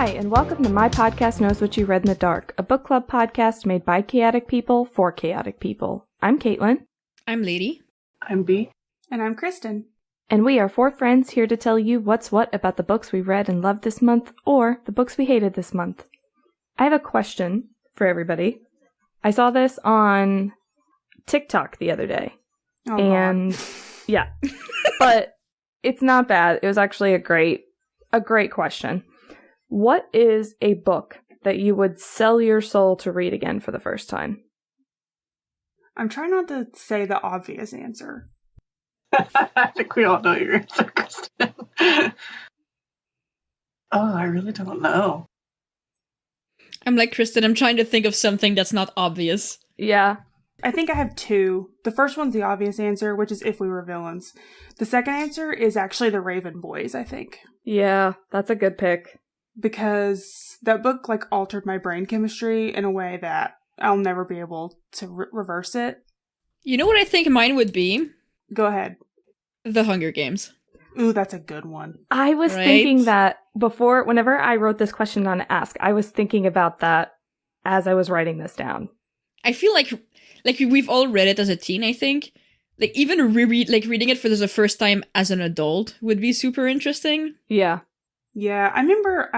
Hi, and welcome to My Podcast Knows What You Read in the Dark, a book club podcast made by chaotic people for chaotic people. I'm Caitlin. I'm Lady. I'm B. And I'm Kristen. And we are four friends here to tell you what's what about the books we read and loved this month, or the books we hated this month. I have a question for everybody. I saw this on TikTok the other day. Oh, and yeah, but it's not bad. It was actually a great question. What is a book that you would sell your soul to read again for the first time? I'm trying not to say the obvious answer. I think we all know your answer, Kristen. I really don't know. I'm like Kristen, I'm trying to think of something that's not obvious. Yeah. I think I have two. The first one's the obvious answer, which is If We Were Villains. The second answer is actually The Raven Boys, I think. Yeah, that's a good pick. Because that book, altered my brain chemistry in a way that I'll never be able to reverse it. You know what I think mine would be? Go ahead. The Hunger Games. Ooh, that's a good one. I was thinking that before, whenever I wrote this question on Ask, I was thinking about that as I was writing this down. I feel like we've all read it as a teen, I think. Even reading it for the first time as an adult would be super interesting. Yeah. Yeah, I remember,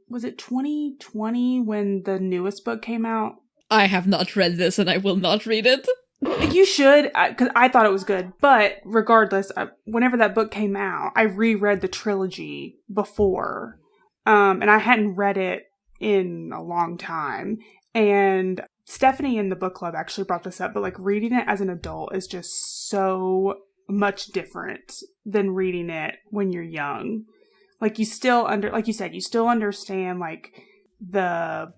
was it 2020 when the newest book came out? I have not read this and I will not read it. You should, because I thought it was good. But regardless, whenever that book came out, I reread the trilogy before. And I hadn't read it in a long time. And Stephanie in the book club actually brought this up, but reading it as an adult is just so much different than reading it when you're young. You still like you said, you still understand the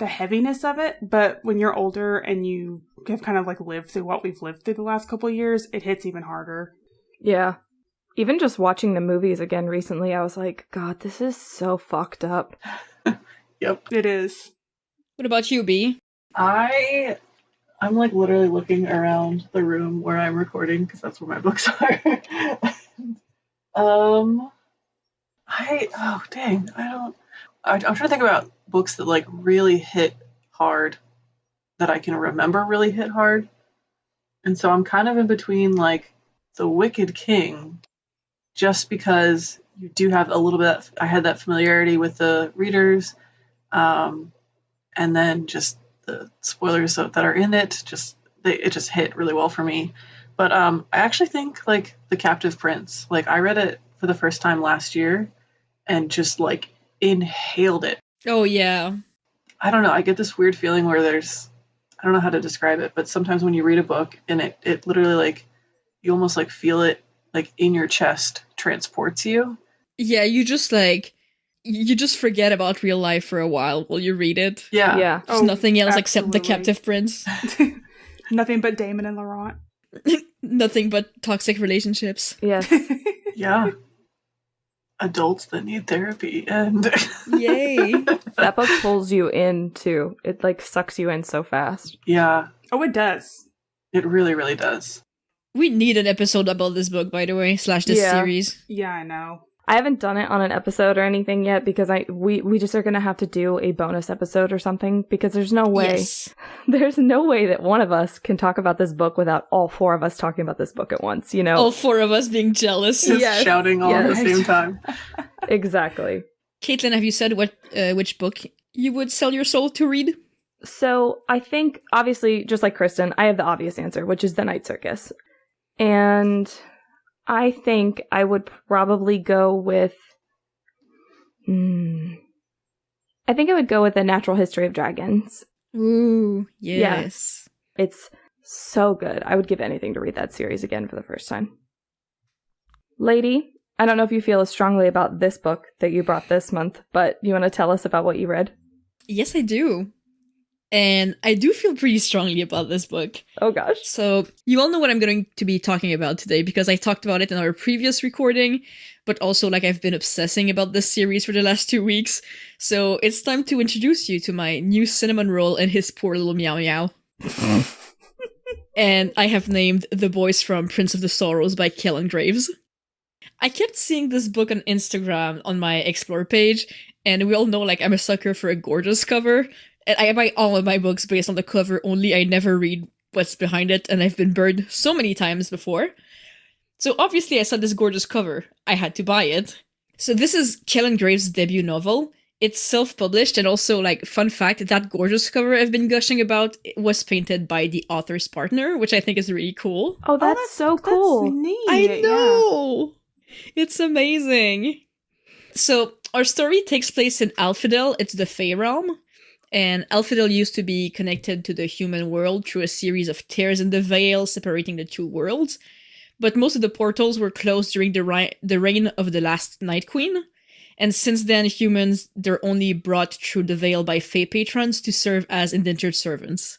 heaviness of it, but when you're older and you have kind of lived through what we've lived through the last couple of years, it hits even harder. Yeah. Even just watching the movies again recently, I was like, God, this is so fucked up. Yep. It is. What about you, B? I'm literally looking around the room where I'm recording because that's where my books are. I'm trying to think about books that really hit hard, that I can remember really hit hard. And so I'm kind of in between The Wicked King, just because you do have a little bit, I had that familiarity with the readers, and then just the spoilers that are in it, it just hit really well for me. But I actually think The Captive Prince, I read it for the first time last year and just inhaled it. Oh yeah. I don't know, I get this weird feeling where I don't know how to describe it, but sometimes when you read a book and it literally you almost feel it in your chest, transports you. Yeah, you just forget about real life for a while you read it. Yeah. Yeah. There's nothing else except The absolutely. Captive Prince. Nothing but Damon and Laurent. Nothing but toxic relationships. Yes. Yeah. Adults that need therapy and Yay. That book pulls you in, too. It, sucks you in so fast. Yeah. Oh, it does. It really, really does. We need an episode about this book, by the way, / this series. Yeah, I know. I haven't done it on an episode or anything yet because we just are going to have to do a bonus episode or something because there's no way. Yes. There's no way that one of us can talk about this book without all four of us talking about this book at once, you know? All four of us being jealous. Just Yes. shouting all at the Yes. same time. Exactly. Caitlin, have you said which book you would sell your soul to read? So I think, obviously, just like Kristen, I have the obvious answer, which is The Night Circus. And I think I would probably go with... I think I would go with A Natural History of Dragons. Ooh, yes. Yeah. It's so good. I would give anything to read that series again for the first time. Lady, I don't know if you feel as strongly about this book that you brought this month, but you want to tell us about what you read? Yes, I do. And I do feel pretty strongly about this book. Oh gosh. So, you all know what I'm going to be talking about today because I talked about it in our previous recording, but also I've been obsessing about this series for the last 2 weeks. So, it's time to introduce you to my new cinnamon roll and his poor little Meow Meow. And I have named The Boys from Prince of the Sorrows by Kellen Graves. I kept seeing this book on Instagram on my Explore page, And we all know, like, I'm a sucker for a gorgeous cover. And I buy all of my books based on the cover only. I never read what's behind it, and I've been burned so many times before. So obviously I saw this gorgeous cover. I had to buy it. So this is Kellen Graves' debut novel. It's self-published, and also, like, fun fact, that gorgeous cover I've been gushing about was painted by the author's partner, which I think is really cool. Oh, that's so cool. That's neat. I know! It's amazing. So our story takes place in Alphidel. It's the Fey realm. And Alphidel used to be connected to the human world through a series of tears in the veil separating the two worlds. But most of the portals were closed during the reign of the last Night Queen. And since then, humans, they're only brought through the veil by Fey patrons to serve as indentured servants.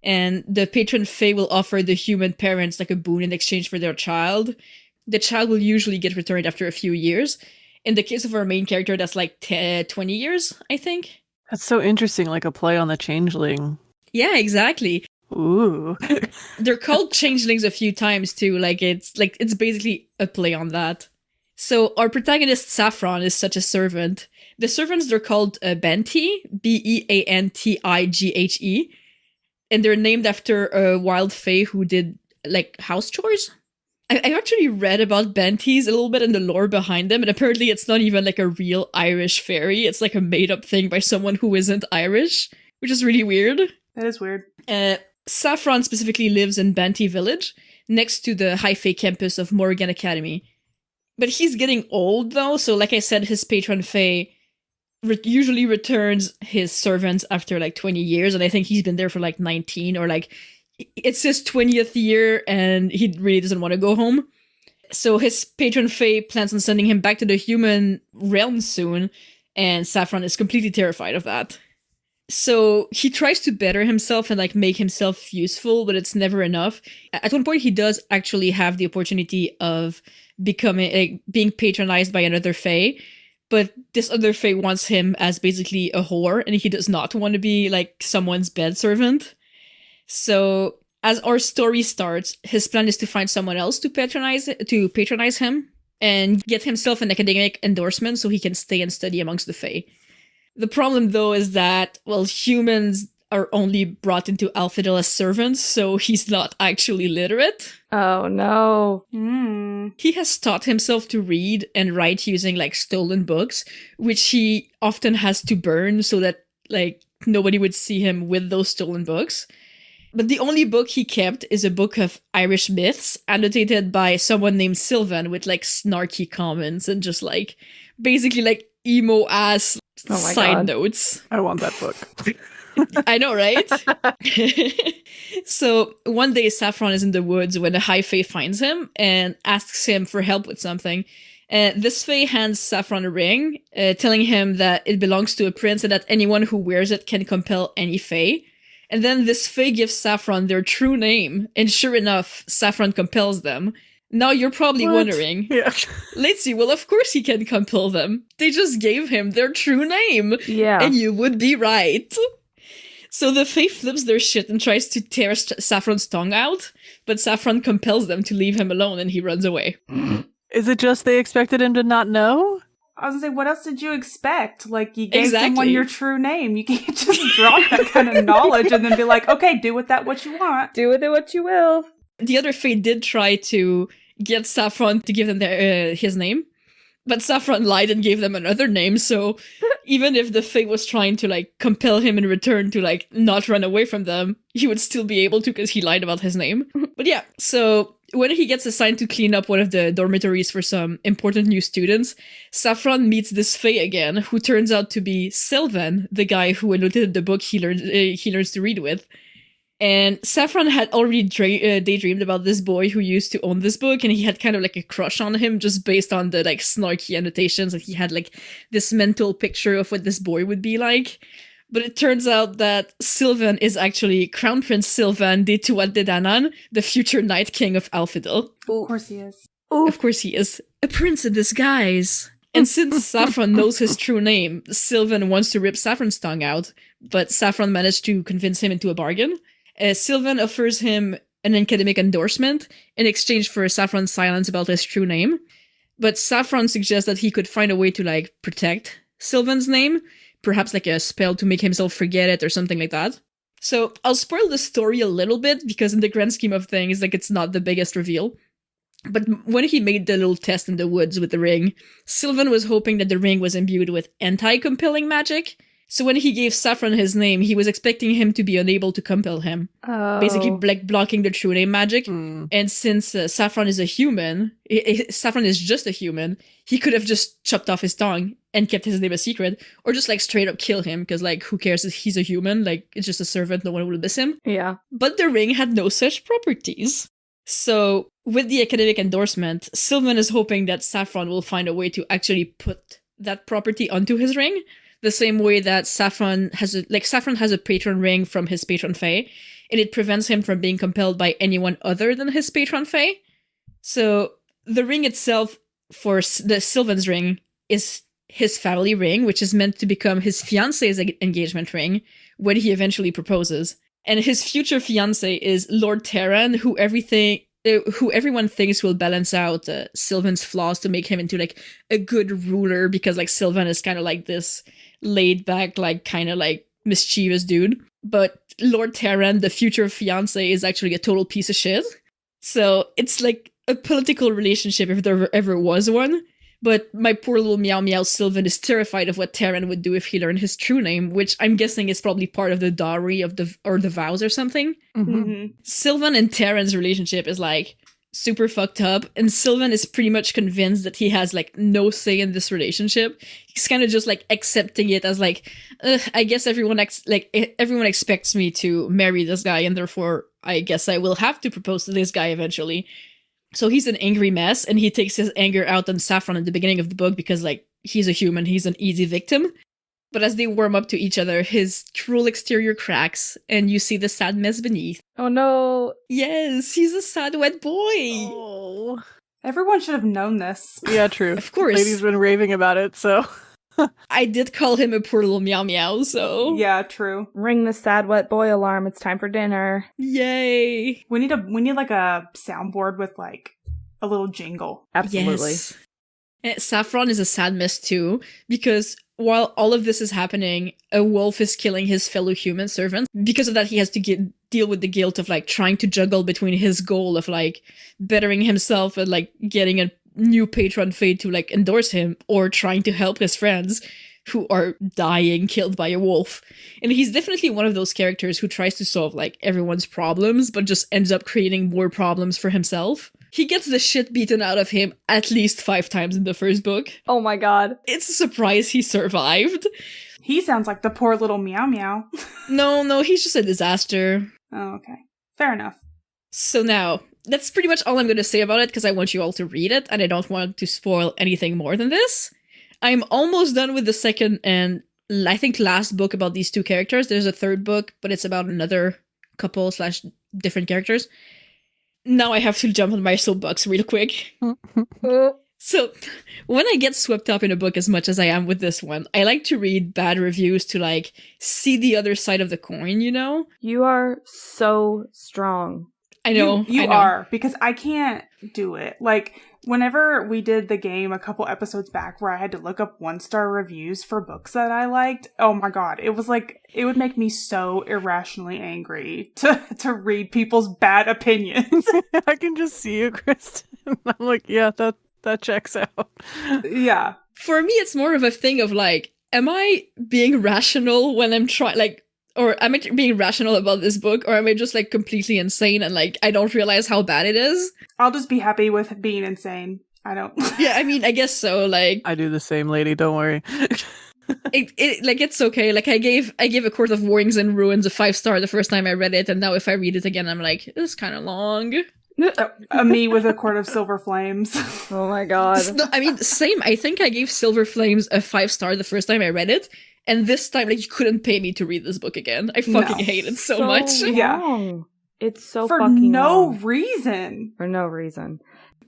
And the patron Fey will offer the human parents like a boon in exchange for their child. The child will usually get returned after a few years. In the case of our main character, that's like 20 years, I think. That's so interesting, like a play on the changeling. Yeah, exactly. Ooh. They're called changelings a few times too. It's basically a play on that. So our protagonist Saffron is such a servant. The servants, they're called Banti, Beantighe, and they're named after a wild fae who did like house chores. I've actually read about Bantis a little bit in the lore behind them, and apparently it's not even like a real Irish fairy. It's like a made-up thing by someone who isn't Irish, which is really weird. That is weird. Saffron specifically lives in Banti Village, next to the High Fae campus of Morgan Academy. But he's getting old, though, so like I said, his patron Fae usually returns his servants after like 20 years, and I think he's been there for like 19, or like it's his 20th year and he really doesn't want to go home. So his patron Fae plans on sending him back to the human realm soon, and Saffron is completely terrified of that. So he tries to better himself and like make himself useful, but it's never enough. At one point he does actually have the opportunity of becoming being patronized by another Fae, but this other Fae wants him as basically a whore, and he does not want to be like someone's bed servant. So as our story starts, his plan is to find someone else to patronize him and get himself an academic endorsement so he can stay and study amongst the Fae. The problem, though, is that, well, humans are only brought into Alphidel as servants, so he's not actually literate. Oh, no. He has taught himself to read and write using, like, stolen books, which he often has to burn so that, like, nobody would see him with those stolen books. But the only book he kept is a book of Irish myths, annotated by someone named Sylvan with, like, snarky comments and just, like, basically, like, emo-ass side notes. I want that book. I know, right? So one day Saffron is in the woods when a High Fae finds him and asks him for help with something. This Fae hands Saffron a ring, telling him that it belongs to a prince and that anyone who wears it can compel any Fae. And then this Fae gives Saffron their true name, and sure enough, Saffron compels them. Now you're probably wondering, Yeah. Lacey, well, of course he can compel them. They just gave him their true name. Yeah. And you would be right. So the Fae flips their shit and tries to tear Saffron's tongue out, but Saffron compels them to leave him alone and he runs away. Is it just they expected him to not know? I was gonna say, what else did you expect? Like, you gave someone Exactly. your true name. You can't just drop that kind of knowledge and then be like, okay, do with that what you want. Do with it what you will. The other Fae did try to get Saffron to give them his name, but Saffron lied and gave them another name, so even if the Fae was trying to, like, compel him in return to, like, not run away from them, he would still be able to because he lied about his name. But yeah, so when he gets assigned to clean up one of the dormitories for some important new students, Saffron meets this Fae again, who turns out to be Sylvan, the guy who annotated the book he learns to read with. And Saffron had already daydreamed about this boy who used to own this book, and he had kind of like a crush on him just based on the like snarky annotations, and he had like this mental picture of what this boy would be like. But it turns out that Sylvan is actually Crown Prince Sylvan de Tuat de Danann, the future Night King of Alphidel. Of course he is. Of course he is. A prince in disguise. And since Saffron knows his true name, Sylvan wants to rip Saffron's tongue out, but Saffron managed to convince him into a bargain. Sylvan offers him an academic endorsement in exchange for Saffron's silence about his true name. But Saffron suggests that he could find a way to, like, protect Sylvan's name, perhaps like a spell to make himself forget it or something like that. So I'll spoil the story a little bit because in the grand scheme of things, like it's not the biggest reveal. But when he made the little test in the woods with the ring, Sylvan was hoping that the ring was imbued with anti-compelling magic. So when he gave Saffron his name, he was expecting him to be unable to compel him. Oh. Basically, like blocking the true name magic. And since Saffron is a human, Saffron is just a human, he could have just chopped off his tongue and kept his name a secret, or just like straight up kill him, because like who cares if he's a human? Like it's just a servant, no one will miss him. Yeah. But the ring had no such properties. So with the academic endorsement, Sylvan is hoping that Saffron will find a way to actually put that property onto his ring. The same way that Saffron has a patron ring from his patron fae, and it prevents him from being compelled by anyone other than his patron fae. So the ring itself for the Sylvan's ring is his family ring, which is meant to become his fiance's engagement ring when he eventually proposes. And his future fiance is Lord Terran, who everyone thinks will balance out Sylvan's flaws to make him into like a good ruler, because like Sylvan is kind of like this laid back, like kind of like mischievous dude. But Lord Terran, the future fiance, is actually a total piece of shit. So it's like a political relationship if there ever was one. But my poor little Meow Meow Sylvan is terrified of what Terran would do if he learned his true name, which I'm guessing is probably part of the dowry of the vows or something. Sylvan and Terran's relationship is like super fucked up, and Sylvan is pretty much convinced that he has like no say in this relationship. He's kind of just like accepting it as like, I guess everyone expects me to marry this guy, and therefore I guess I will have to propose to this guy eventually. So he's an angry mess, and he takes his anger out on Saffron at the beginning of the book because like he's a human, he's an easy victim. But as they warm up to each other, his cruel exterior cracks, and you see the sad mess beneath. Oh no. Yes, he's a sad wet boy. Oh. Everyone should have known this. Yeah, true. Of course. Lady's been raving about it, so. I did call him a poor little Meow Meow, so... Yeah, true. Ring the sad wet boy alarm. It's time for dinner. Yay. We need like a soundboard with like a little jingle. Absolutely. Yes. And Saffron is a sad mess too, because while all of this is happening, a wolf is killing his fellow human servants. Because of that, he has to deal with the guilt of like trying to juggle between his goal of like bettering himself and like getting a new patron fate to like endorse him, or trying to help his friends who are dying killed by a wolf. And he's definitely one of those characters who tries to solve like everyone's problems, but just ends up creating more problems for himself. He gets the shit beaten out of him at least 5 times in the first book. Oh my god. It's a surprise he survived. He sounds like the poor little Meow Meow. No, he's just a disaster. Oh, okay. Fair enough. So now, that's pretty much all I'm going to say about it, because I want you all to read it, and I don't want to spoil anything more than this. I'm almost done with the second and I think last book about these two characters. There's a third book, but it's about another couple / different characters. Now I have to jump on my soapbox real quick. So, when I get swept up in a book as much as I am with this one, I like to read bad reviews to like see the other side of the coin, you know? You are so strong. I know. You I know. are, because I can't do it. Like, whenever we did the game a couple episodes back where I had to look up 1-star reviews for books that I liked, oh my god, it was like, it would make me so irrationally angry to read people's bad opinions. I can just see you, Kristen. I'm like, yeah, that checks out. Yeah. For me, it's more of a thing of like, am I being rational when I'm trying, like, or am I being rational about this book, or am I just like completely insane and like I don't realize how bad it is? I'll just be happy with being insane. I don't. Yeah, I mean, I guess so. Like, I do the same, lady. Don't worry. It's okay. Like, I gave A Court of Warnings and Ruins a 5-star the first time I read it, and now if I read it again, I'm like, this is kind of long. Me with a Court of Silver Flames. Oh my god. I mean, same. I think I gave Silver Flames a 5-star the first time I read it, and this time, like, you couldn't pay me to read this book again. I fucking hate it so much. Yeah. Long. It's so for fucking no long. reason. For no reason.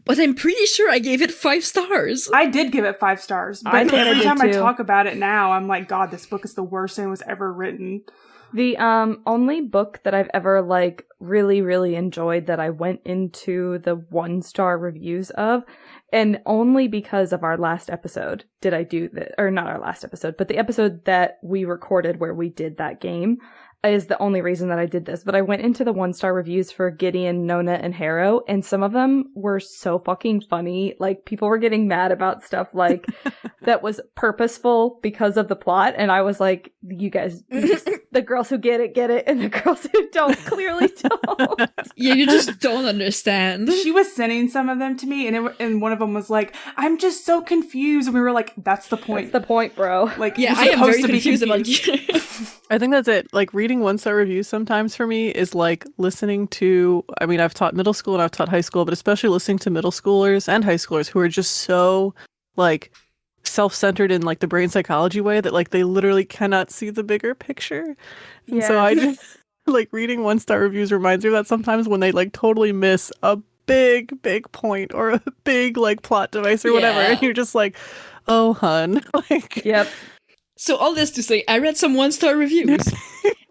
But I'm pretty sure I gave it 5 stars. I did give it 5 stars, but I did every time I too. talk about it now, I'm like, God, this book is the worst thing was ever written. The only book that I've ever like really, really enjoyed that I went into the 1-star reviews of, and only because of our last episode did I do that, or not our last episode, but the episode that we recorded where we did that game is the only reason that I did this. But I went into the 1-star reviews for Gideon, Nona, and Harrow, and some of them were so fucking funny. Like, people were getting mad about stuff like that was purposeful because of the plot, and I was like, you guys, the girls who get it, and the girls who don't clearly don't. Yeah, you just don't understand. She was sending some of them to me, and one of them was like, "I'm just so confused." And we were like, "That's the point. That's the point, bro." Like, Yeah, you're I am very supposed to be confused about confused. you. I think that's it. Like, reading 1-star reviews sometimes for me is like listening to, I mean, I've taught middle school and I've taught high school, but especially listening to middle schoolers and high schoolers who are just so like self-centered in like the brain psychology way that like they literally cannot see the bigger picture. And so I just like reading 1-star reviews reminds me of that sometimes when they like totally miss a big point or a big like plot device or whatever, Yeah. and you're just like, oh hun. Like, Yep. So all this to say, I read some 1-star reviews.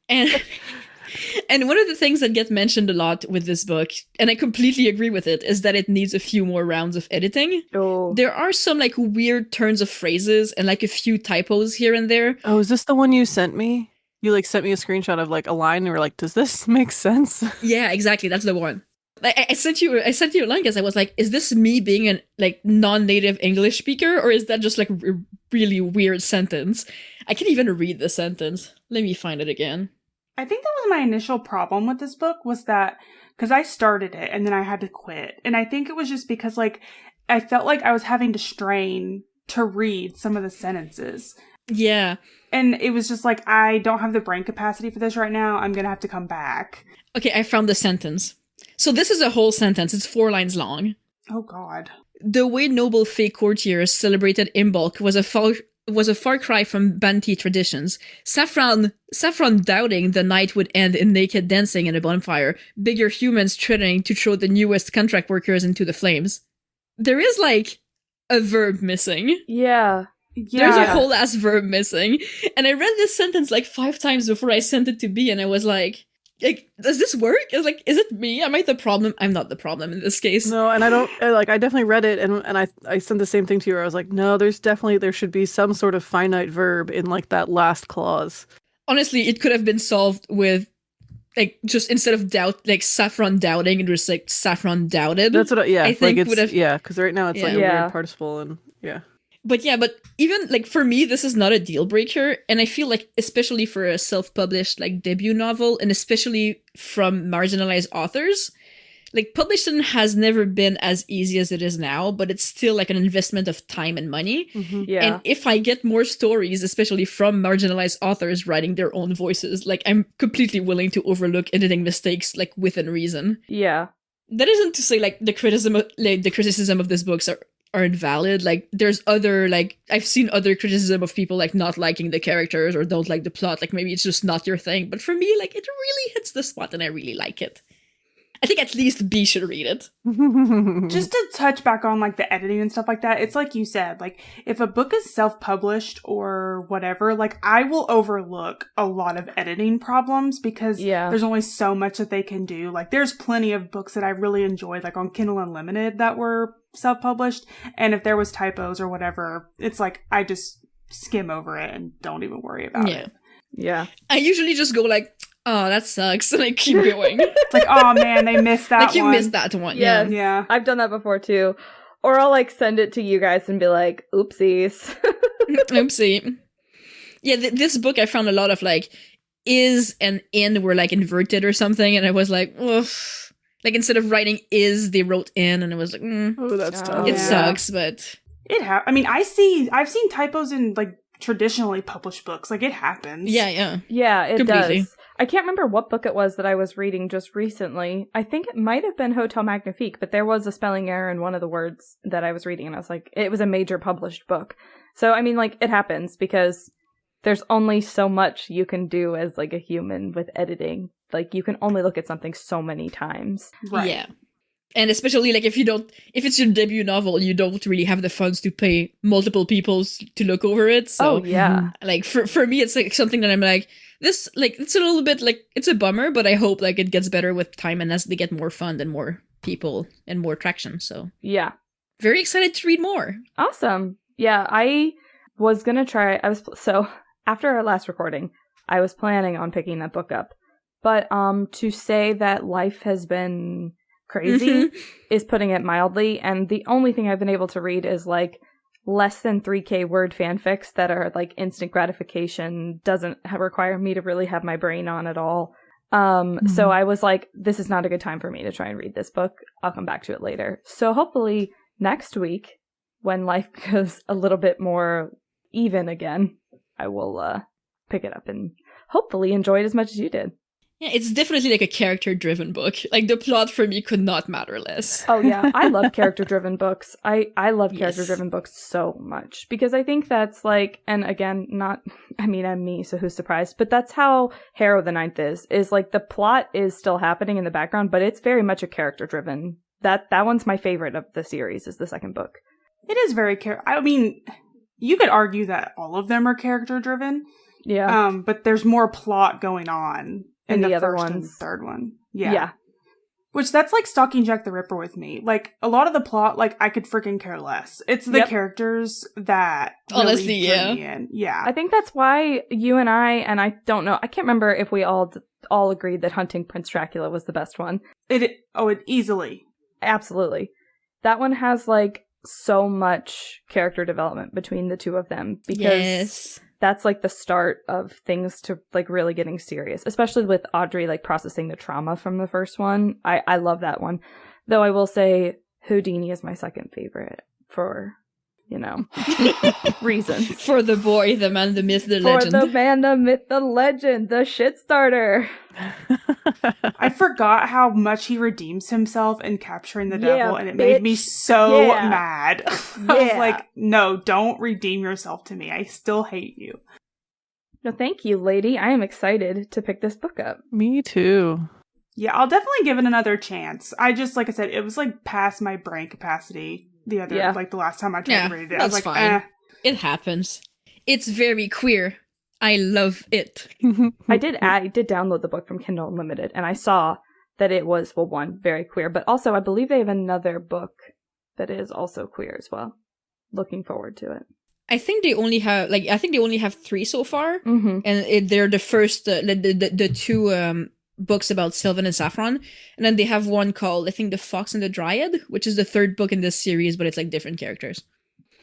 and one of the things that get mentioned a lot with this book, and I completely agree with it, is that it needs a few more rounds of editing. Oh. There are some like weird turns of phrases and like a few typos here and there. oh, is this the one you sent me? You like sent me a screenshot of like a line and you were like, does this make sense? Yeah, exactly. That's the one. I sent you a line because I was like, is this me being a like non-native English speaker, or is that just like a really weird sentence? I can't even read the sentence. Let me find it again. I think that was my initial problem with this book, was that because I started it and then I had to quit. And I think it was just because like I felt like I was having to strain to read some of the sentences. Yeah. And it was just like, I don't have the brain capacity for this right now. I'm going to have to come back. Okay, I found the sentence. So this is a whole sentence. It's 4 lines long. Oh, God. The way noble fey courtiers celebrated Imbolc was a far cry from Banti traditions. Saffron doubting the night would end in naked dancing in a bonfire, bigger humans threatening to throw the newest contract workers into the flames. There is like a verb missing. Yeah. Yeah. There's a whole ass verb missing. And I read this sentence like 5 times before I sent it to B, and I was like, does this work? It's like, is it me? Am I the problem? I'm not the problem in this case. No, and I don't like. I definitely read it, and I sent the same thing to you. Where I was like, no, there should be some sort of finite verb in like that last clause. Honestly, it could have been solved with like just instead of doubt, like saffron doubting, it was like saffron doubted. That's what. I think like it's would have. yeah, because right now it's like a Yeah. weird participle, and yeah. But even like for me, this is not a deal breaker, and I feel like especially for a self-published like debut novel, and especially from marginalized authors, like publishing has never been as easy as it is now, but it's still like an investment of time and money. Mm-hmm. Yeah. And if I get more stories, especially from marginalized authors writing their own voices, like I'm completely willing to overlook editing mistakes like within reason. Yeah. That isn't to say like the criticism of these books aren't valid. Like there's other like I've seen other criticism of people like not liking the characters or don't like the plot. Like maybe it's just not your thing. But for me, like it really hits the spot and I really like it. I think at least B should read it. Just to touch back on like the editing and stuff like that, it's like you said, like if a book is self-published or whatever, like I will overlook a lot of editing problems because there's only so much that they can do. Like there's plenty of books that I really enjoyed, like on Kindle Unlimited, that were self-published, and if there was typos or whatever, it's like I just skim over it and don't even worry about it. Yeah. I usually just go like, oh, that sucks, and I keep going. It's like, oh man, they missed that like you one. missed that one. Yes. Yeah. I've done that before too. Or I'll like send it to you guys and be like, oopsies. Oopsie. Yeah, this book I found a lot of like is and in were like inverted or something, and I was like, ugh. Like instead of writing is, they wrote in, and I was like, Oh, that's tough. it Yeah. sucks, but I mean, I've seen typos in like traditionally published books. Like it happens. yeah. Yeah, it Completely. does. I can't remember what book it was that I was reading just recently. I think it might have been Hotel Magnifique, but there was a spelling error in one of the words that I was reading, and I was like, it was a major published book. So, I mean, like, it happens because there's only so much you can do as, like, a human with editing. Like, you can only look at something so many times. Right. Yeah. And especially like if it's your debut novel, you don't really have the funds to pay multiple people to look over it. So yeah. like for me, it's like something that I'm like, this, like, it's a little bit like, it's a bummer, but I hope like it gets better with time and as they get more fund and more people and more traction. So yeah, very excited to read more. Awesome. Yeah, I was gonna try. So after our last recording, I was planning on picking that book up, but to say that life has been crazy is putting it mildly. And the only thing I've been able to read is like less than 3K word fanfics that are like instant gratification, doesn't require me to really have my brain on at all. So I was like, this is not a good time for me to try and read this book. I'll come back to it later. So hopefully next week, when life goes a little bit more even again, I will pick it up and hopefully enjoy it as much as you did. Yeah, it's definitely like a character-driven book. Like, the plot for me could not matter less. Oh, yeah. I love character-driven books. I love character-driven books so much. Because I think that's like, and again, I'm me, so who's surprised? But that's how Harrow the Ninth is like the plot is still happening in the background, but it's very much a character-driven. That one's my favorite of the series, is the second book. It is very I mean, you could argue that all of them are character-driven. Yeah. But there's more plot going on in the other first ones. and the third one. Yeah. Which, that's like Stalking Jack the Ripper with me. Like, a lot of the plot, like, I could freaking care less. It's the characters that really honestly, bring me in. Yeah. I think that's why you and I don't know, I can't remember if we all agreed that Hunting Prince Dracula was the best one. It easily. Absolutely. That one has, like, so much character development between the two of them. Because that's, like, the start of things to, like, really getting serious. Especially with Audrey, like, processing the trauma from the first one. I love that one. Though I will say Houdini is my second favorite for, reasons. For the boy, the man, the myth, the legend. For the man, the myth, the legend, the shit starter. I forgot how much he redeems himself in capturing the devil, and it made me so mad. I was like, no, don't redeem yourself to me. I still hate you. No, thank you, lady. I am excited to pick this book up. Me too. Yeah, I'll definitely give it another chance. I just, like I said, it was like past my brain capacity the last time I tried to read it. I was like, fine. It happens. It's very queer. I love it. I did download the book from Kindle Unlimited, and I saw that it was, well, one, very queer, but also I believe they have another book that is also queer as well. Looking forward to it. I think they only have 3 so far, and they're the first, the two books about Sylvan and Saffron, and then they have one called, I think, The Fox and the Dryad, which is the 3rd book in this series, but it's like different characters.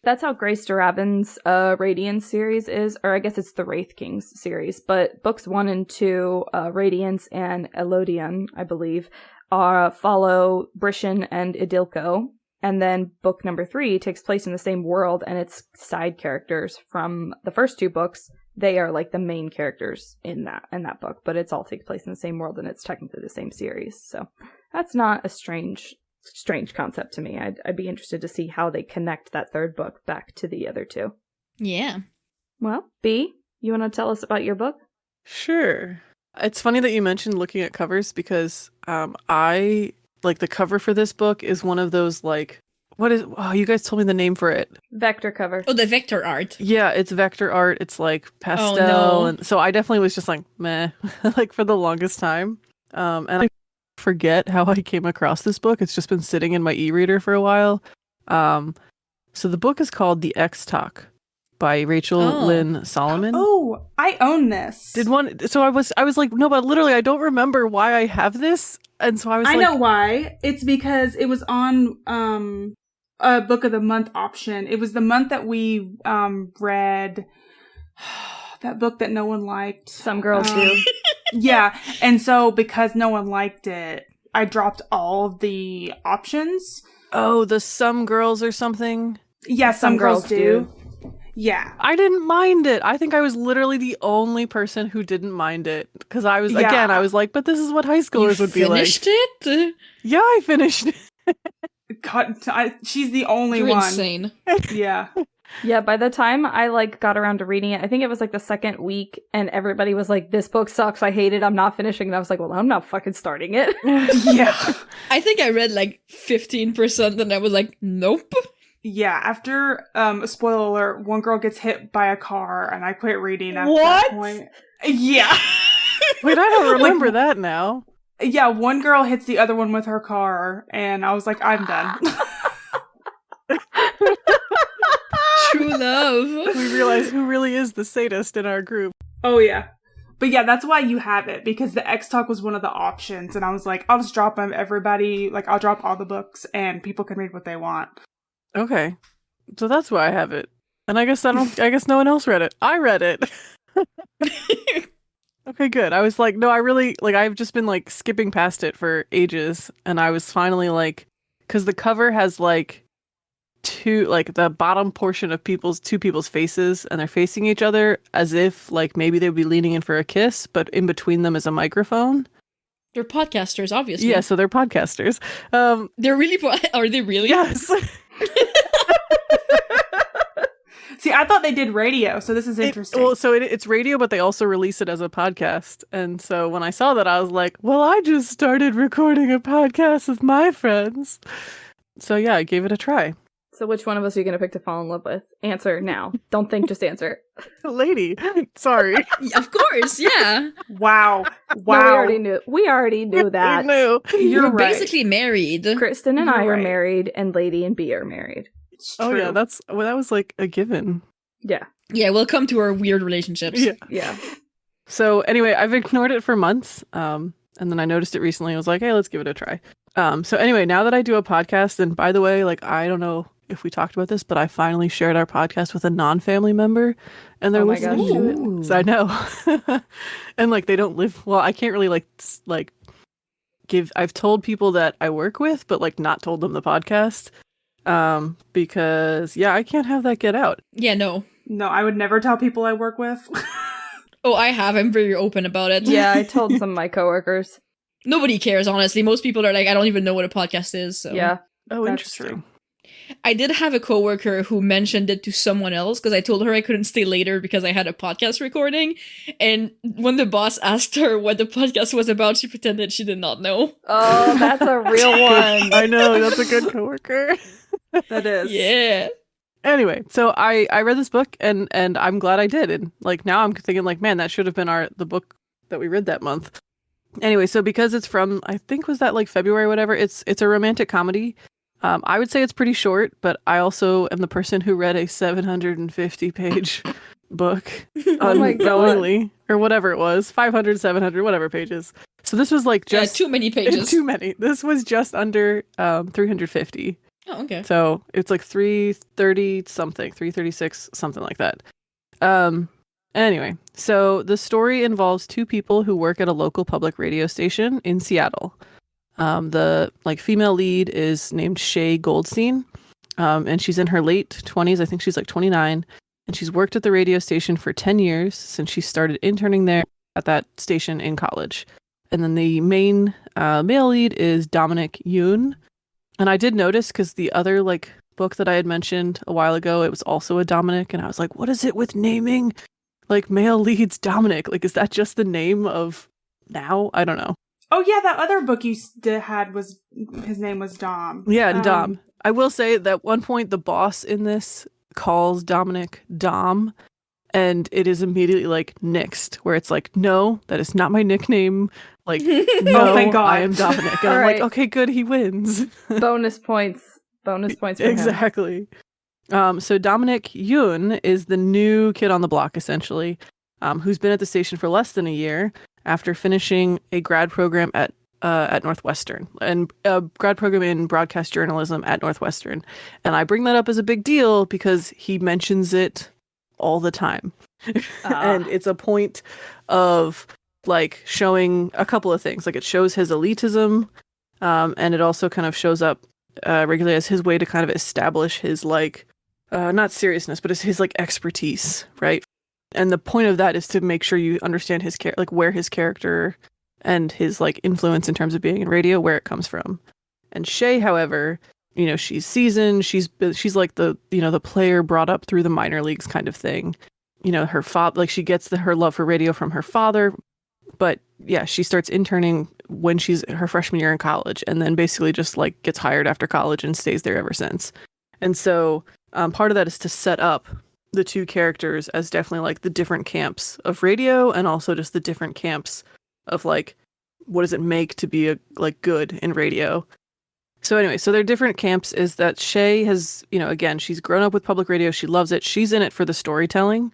That's how Grace Doravin's Radiance series is, or I guess it's the Wraith Kings series, but books 1 and 2, Radiance and Elodion, I believe, follow Brishan and Idilko, and then book number 3 takes place in the same world, and it's side characters from the first 2 books. They are like the main characters in that book, but it's all takes place in the same world, and it's technically the same series, so that's not a strange concept to me. I'd be interested to see how they connect that 3rd book back to the other 2. Yeah. Well, B, you want to tell us about your book? Sure. It's funny that you mentioned looking at covers because I like the cover for this book is one of those like, you guys told me the name for it. Vector cover. Oh, the vector art. Yeah, it's vector art. It's like pastel. Oh, no. And so I definitely was just like, meh, like for the longest time. And I forget how I came across this book. It's just been sitting in my e-reader for a while. So the book is called The X-Talk by Rachel Lynn Solomon. Oh, I own this. So I was like, no, but literally I don't remember why I have this. And so I know why. It's because it was on a book of the month option. It was the month that we read that book that no one liked. Some girls do. Yeah. And so because no one liked it, I dropped all the options. Oh, the Some Girls or something? Yeah, some girls do. Yeah. I didn't mind it. I think I was literally the only person who didn't mind it. Because I was, again, I was like, but this is what high schoolers would be like. You finished it? Yeah, I finished it. God, she's the only You're one. insane. Yeah. Yeah, by the time I like got around to reading it, I think it was like the second week, and everybody was like, "This book sucks. I hate it. I'm not finishing." And I was like, "Well, I'm not fucking starting it." Yeah. I think I read like 15% and I was like, nope. Yeah, after, spoiler alert, one girl gets hit by a car, and I quit reading at What? that point. Yeah. Wait, I don't remember that now. Yeah, one girl hits the other one with her car, and I was like, I'm done. True love. We realize who really is the sadist in our group. Oh, yeah. But yeah, that's why you have it, because the X Talk was one of the options, and I was like, I'll just drop them, everybody, like, I'll drop all the books, and people can read what they want. Okay. So that's why I have it. And I guess no one else read it. I read it. Okay, good. I was like, no, I really, like, I've just been, like, skipping past it for ages, and I was finally, like, because the cover has, like, the bottom portion of two people's faces, and they're facing each other as if, like, maybe they'd be leaning in for a kiss, but in between them is a microphone. They're podcasters, obviously. Yeah, so they're podcasters. They're really, are they really? Yes. See, I thought they did radio, so this is interesting. It's radio, but they also release it as a podcast. And so when I saw that, I was like, well, I just started recording a podcast with my friends. So yeah, I gave it a try. So which one of us are you going to pick to fall in love with? Answer now. Don't think, just answer. Lady, sorry. Of course, yeah. Wow. No, we already knew that. No. You're right. basically married. Kristen and I are right. married, and Lady and B are married. It's Oh true. yeah, that was like a given. Yeah. Yeah, we'll come to our weird relationships. Yeah. Yeah. So anyway, I've ignored it for months. And then I noticed it recently. I was like, hey, let's give it a try. So anyway, now that I do a podcast, and by the way, like, I don't know if we talked about this, but I finally shared our podcast with a non-family member, and they're Oh my listening gosh. to it. So I know. And like, they don't live, well, I can't really like I've told people that I work with, but like not told them the podcast. Because yeah, I can't have that get out. Yeah, no. No, I would never tell people I work with. Oh, I have. I'm very open about it. Yeah, I told some of my coworkers. Nobody cares, honestly. Most people are like, I don't even know what a podcast is. So. Yeah. Oh, That's interesting. true. I did have a coworker who mentioned it to someone else because I told her I couldn't stay later because I had a podcast recording. And when the boss asked her what the podcast was about, she pretended she did not know. Oh, that's a real one. I know, that's a good coworker. That is. Yeah. Anyway, so I read this book and I'm glad I did. And like now I'm thinking like, man, that should have been the book that we read that month. Anyway, so because it's from, I think was that like February or whatever, it's a romantic comedy. I would say it's pretty short, but I also am the person who read a 750-page book Oh my God. unknowingly, or whatever it was, 500, 700, whatever pages. So this was like just too many pages. Too many. This was just under 350. Oh, okay. So it's like 330 something, 336, something like that. Anyway, so the story involves two people who work at a local public radio station in Seattle. The like female lead is named Shay Goldstein, and she's in her late 20s. I think she's like 29, and she's worked at the radio station for 10 years since she started interning there at that station in college. And then the main male lead is Dominic Yoon. And I did notice because the other like book that I had mentioned a while ago, it was also a Dominic, and I was like, what is it with naming like male leads Dominic? Like, is that just the name of now? I don't know. Oh yeah, that other book you had was, his name was Dom. Yeah, and Dom. I will say that at one point the boss in this calls Dominic Dom, and it is immediately like nixed, where it's like, no, that is not my nickname. Like, no, thank God. I am Dominic. And I'm All like, right. okay, good, he wins. Bonus points. Bonus points for him. Exactly. So Dominic Yoon is the new kid on the block, essentially, who's been at the station for less than a year after finishing a grad program at Northwestern, and a grad program in broadcast journalism at Northwestern. And I bring that up as a big deal because he mentions it all the time. And it's a point of like showing a couple of things. Like it shows his elitism, and it also kind of shows up regularly as his way to kind of establish his like not seriousness, but his like expertise, right? And the point of that is to make sure you understand his like where his character and his like influence in terms of being in radio, where it comes from. And Shay, however, she's seasoned. She's like the the player brought up through the minor leagues kind of thing. Her father, like she gets her love for radio from her father, but yeah, she starts interning when she's her freshman year in college, and then basically just like gets hired after college and stays there ever since. And so part of that is to set up the two characters as definitely like the different camps of radio, and also just the different camps of like what does it make to be like good in radio. So anyway, so their different camps is that Shay has, again, she's grown up with public radio. She loves it. She's in it for the storytelling,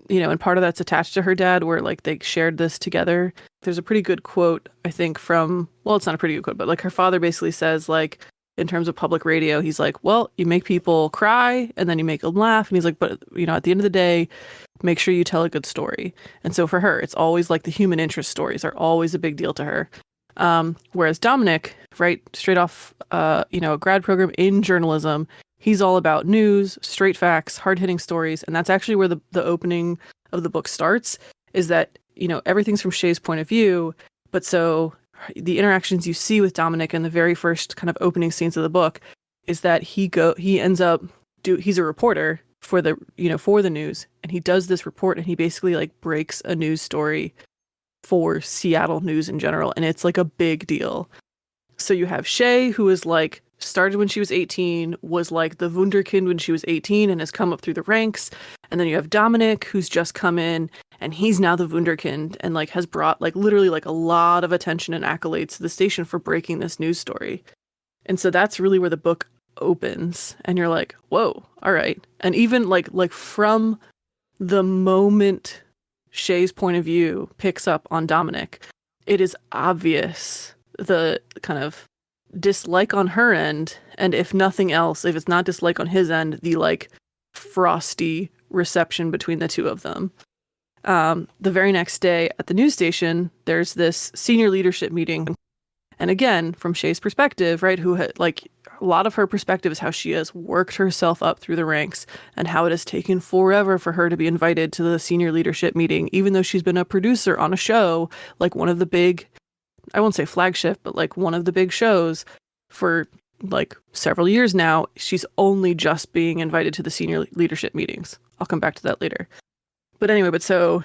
and part of that's attached to her dad where like they shared this together. There's a pretty good quote, I think, from, well, it's not a pretty good quote, but like her father basically says, like, in terms of public radio, he's like, well, you make people cry and then you make them laugh. And he's like, but, at the end of the day, make sure you tell a good story. And so for her, it's always like the human interest stories are always a big deal to her. Whereas Dominic, right, straight off, a grad program in journalism, he's all about news, straight facts, hard-hitting stories. And that's actually where the opening of the book starts, is that, everything's from Shay's point of view. But so the interactions you see with Dominic in the very first kind of opening scenes of the book is that he's a reporter for the news, and he does this report, and he basically like breaks a news story for Seattle news in general, and it's like a big deal. So you have Shay, who is like started when she was 18, was like the wunderkind when she was 18 and has come up through the ranks. And then you have Dominic, who's just come in, and he's now the wunderkind and like has brought like literally like a lot of attention and accolades to the station for breaking this news story. And so that's really where the book opens, and you're like, whoa, all right. And even like from the moment Shay's point of view picks up on Dominic, it is obvious the kind of dislike on her end, and if nothing else, if it's not dislike on his end, the like frosty reception between the two of them. The very next day at the news station, there's this senior leadership meeting, and again, from Shay's perspective, right, who had like a lot of her perspective is how she has worked herself up through the ranks and how it has taken forever for her to be invited to the senior leadership meeting, even though she's been a producer on a show, like one of the big, I won't say flagship, but like one of the big shows for like several years now. She's only just being invited to the senior leadership meetings. I'll come back to that later. But anyway, so,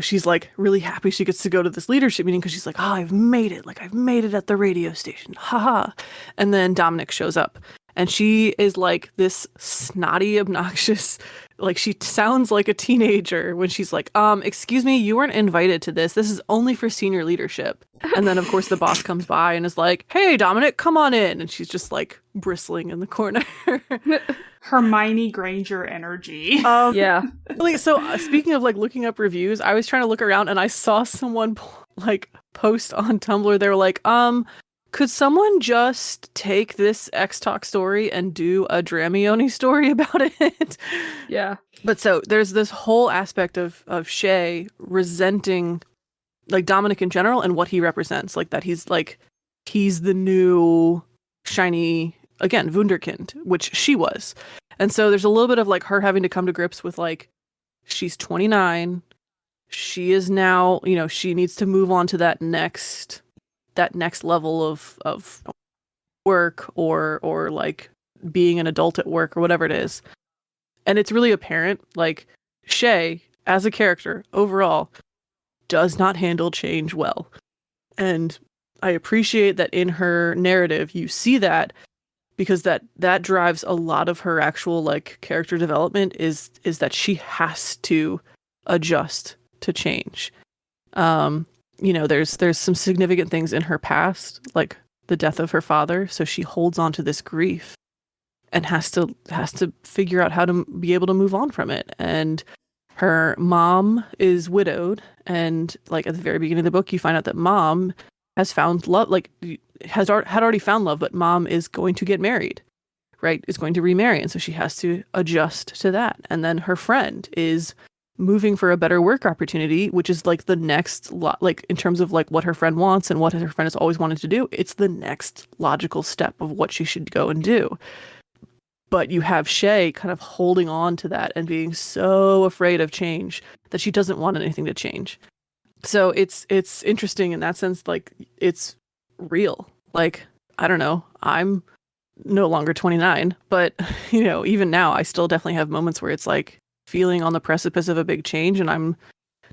she's like really happy she gets to go to this leadership meeting because she's like, oh, I've made it. Like I've made it at the radio station. Haha. And then Dominic shows up, and she is like this snotty, obnoxious, like she sounds like a teenager when she's like, excuse me, you weren't invited to this. This is only for senior leadership. And then of course the boss comes by and is like, hey, Dominic, come on in. And she's just like bristling in the corner. Hermione Granger energy. Yeah. So speaking of like looking up reviews, I was trying to look around and I saw someone like post on Tumblr. They were like, could someone just take this X-Talk story and do a Dramione story about it? Yeah. But so there's this whole aspect of Shay resenting like Dominic in general and what he represents. Like that he's the new shiny, again, wunderkind, which she was. And so there's a little bit of like her having to come to grips with like, she's 29. She is now, she needs to move on to that next level of work or like being an adult at work or whatever it is. And it's really apparent, like Shay as a character overall does not handle change well. And I appreciate that in her narrative you see that, because that drives a lot of her actual like character development is that she has to adjust to change. There's some significant things in her past, like the death of her father, so she holds on to this grief and has to figure out how to be able to move on from it. And her mom is widowed, and like at the very beginning of the book you find out that mom has found love, like had already found love, but mom is going to get married, right? Is going to remarry, and so she has to adjust to that. And then her friend is moving for a better work opportunity, which is like the next like in terms of like what her friend wants and what her friend has always wanted to do, it's the next logical step of what she should go and do. But you have Shay kind of holding on to that and being so afraid of change that she doesn't want anything to change. So it's interesting in that sense. Like it's real. Like, I don't know, I'm no longer 29, but you know, even now I still definitely have moments where it's like feeling on the precipice of a big change, and I'm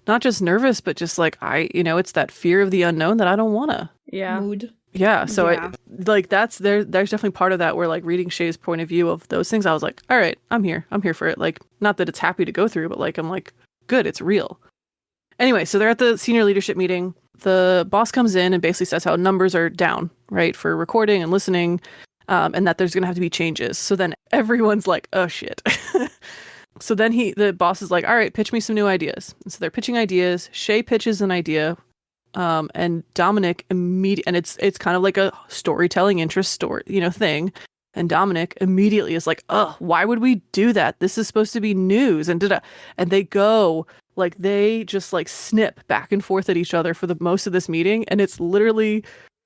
not just nervous, but just like it's that fear of the unknown that I don't wanna. Yeah. Mood. Yeah, so Yeah. like there's definitely part of that where like reading Shay's point of view of those things, I was like, all right, I'm here for it. Like, not that it's happy to go through, but like I'm like, good, it's real. Anyway, so they're at the senior leadership meeting. The boss comes in and basically says how numbers are down, right, for recording and listening, and that there's gonna have to be changes. So then everyone's like, oh shit. So then the boss is like, all right, pitch me some new ideas. And so they're pitching ideas. Shay pitches an idea. And Dominic and it's kind of like a storytelling interest story, thing. And Dominic immediately is like, "Oh, why would we do that? This is supposed to be news." And they go like they just like snip back and forth at each other for the most of this meeting, and it's literally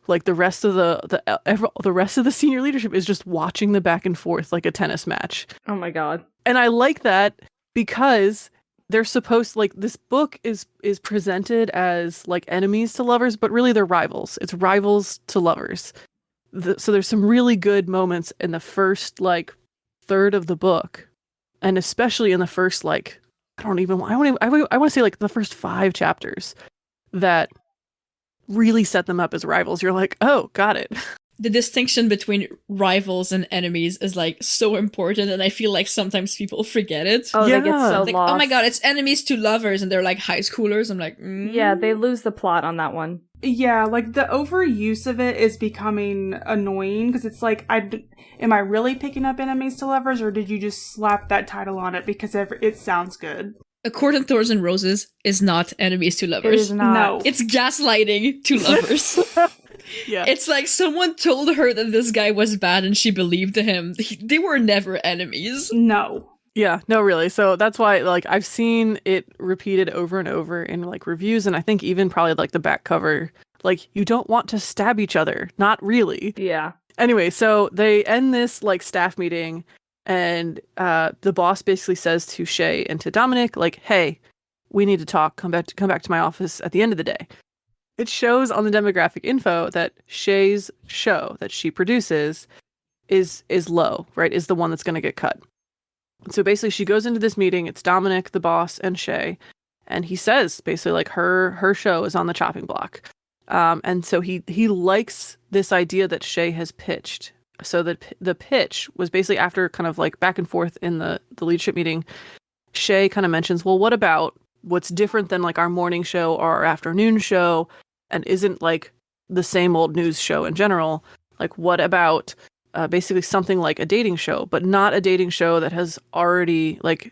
like the rest of the rest of the senior leadership is just watching the back and forth like a tennis match. Oh my god. And I like that because they're supposed, like, this book is presented as like enemies to lovers, but really they're rivals. It's rivals to lovers. So there's some really good moments in the first like third of the book, and especially in the first like I want to say like the first 5 chapters that really set them up as rivals. You're like, oh, got it. The distinction between rivals and enemies is like so important, and I feel like sometimes people forget it. Oh, Yeah. they get so Like, lost. oh my god, it's enemies to lovers, and they're like high schoolers. I'm like, Yeah, they lose the plot on that one. Yeah, like the overuse of it is becoming annoying because it's like, am I really picking up enemies to lovers, or did you just slap that title on it because it sounds good? A Court in Thorns and Roses is not enemies to It lovers. is not. No. It's gaslighting to lovers. Yeah. It's like someone told her that this guy was bad and she believed him. They were never enemies. No. Yeah, no, really. So that's why, like, I've seen it repeated over and over in like reviews, and I think even probably like the back cover. Like, you don't want to stab each other, not really. Yeah. Anyway, so they end this like staff meeting, and the boss basically says to Shay and to Dominic, like, "Hey, we need to talk. Come back to my office at the end of the day." It shows on the demographic info that Shay's show that she produces is low, right? Is the one that's going to get cut. So basically, she goes into this meeting. It's Dominic, the boss, and Shay, and he says basically like her show is on the chopping block. And so he likes this idea that Shay has pitched. So the pitch was basically after kind of like back and forth in the leadership meeting. Shay kind of mentions, well, what about what's different than like our morning show or our afternoon show, and isn't like the same old news show in general? Like, what about basically something like a dating show, but not a dating show that has already like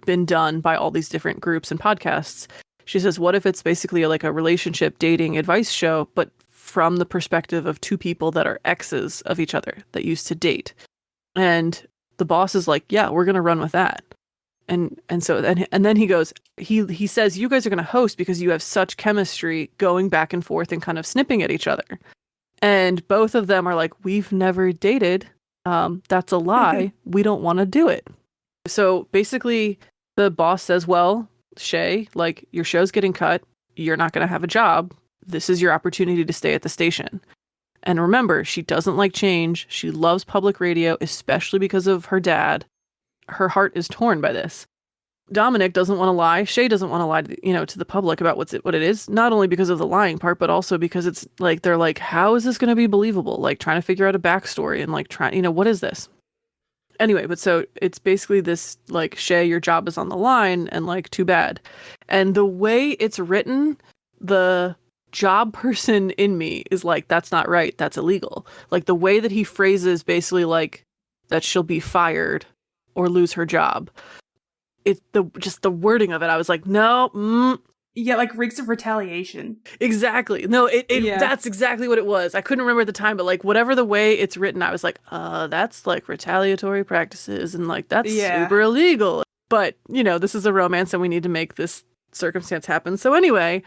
been done by all these different groups and podcasts? She says, what if it's basically like a relationship dating advice show, but from the perspective of 2 people that are exes of each other that used to date? And the boss is like, yeah, we're going to run with that. And then he goes, he says, you guys are going to host because you have such chemistry going back and forth and kind of snipping at each other. And both of them are like, we've never dated. That's a lie. We don't want to do it. So basically the boss says, well, Shay, like, your show's getting cut. You're not going to have a job. This is your opportunity to stay at the station. And remember, she doesn't like change. She loves public radio, especially because of her dad. Her heart is torn by this. Dominic doesn't want to lie. Shay doesn't want to lie to the public about what it is, not only because of the lying part, but also because it's like, they're like, how is this going to be believable? Like, trying to figure out a backstory and like what is this? Anyway, but so it's basically this like, Shay, your job is on the line, and like, too bad. And the way it's written, the job person in me is like, that's not right. That's illegal. Like, the way that he phrases basically like that she'll be fired or lose her job. It's the wording of it. I was like, no. Yeah, like reeks of retaliation. Exactly. No, Yeah. That's exactly what it was. I couldn't remember at the time, but like whatever the way it's written, I was like, that's like retaliatory practices, and like that's super illegal. But, this is a romance and we need to make this circumstance happen. So anyway,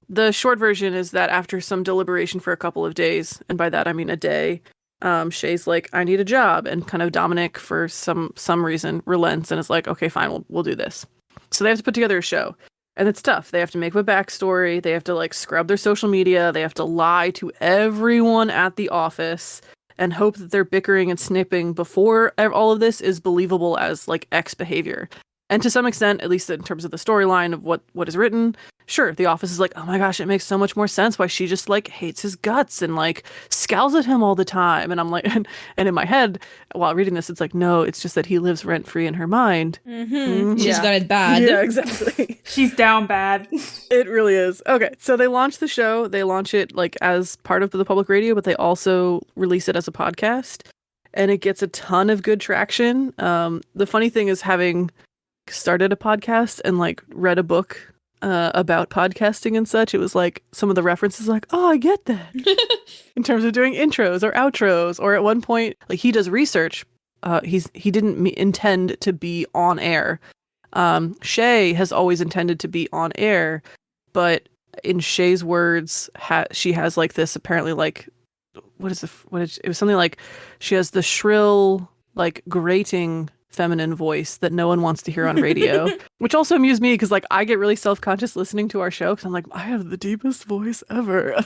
the short version is that after some deliberation for a couple of days, and by that I mean a day, Shay's like, I need a job, and kind of Dominic, for some reason, relents and is like, okay, fine, we'll do this. So they have to put together a show. And it's tough. They have to make up a backstory. They have to like scrub their social media. They have to lie to everyone at the office. and hope that their bickering and snipping before all of this is believable as like X behavior. And to some extent, at least in terms of the storyline of what is written, sure, the office is like, oh my gosh, it makes so much more sense why she just like hates his guts and like scowls at him all the time. And I'm like, and in my head, while reading this, it's like, no, it's just that he lives rent free in her mind. She's got it bad. Yeah, exactly. She's down bad. It really is. Okay, so they launch the show. They launch it like as part of the public radio, but they also release it as a podcast. And it gets a ton of good traction. The funny thing is, having started a podcast and like read a book about podcasting and such, it was like some of the references like, oh, I get that. In terms of doing intros or outros, or at one point, like he does research. He didn't intend to be on air. Shay has always intended to be on air, but in Shay's words, she has like this apparently like, it was something like she has the shrill, like grating feminine voice that no one wants to hear on radio, which also amused me because like I get really self-conscious listening to our show because I'm like, I have the deepest voice ever.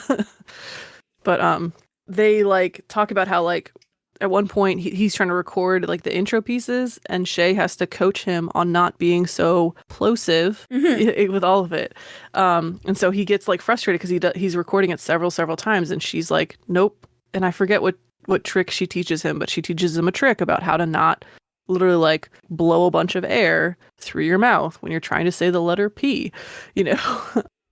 But they like talk about how like at one point he's trying to record like the intro pieces and Shay has to coach him on not being so plosive with all of it. And so he gets like frustrated because he's recording it several times and she's like, nope. And I forget what trick she teaches him, but she teaches him a trick about how to not literally like blow a bunch of air through your mouth when you're trying to say the letter P, you know?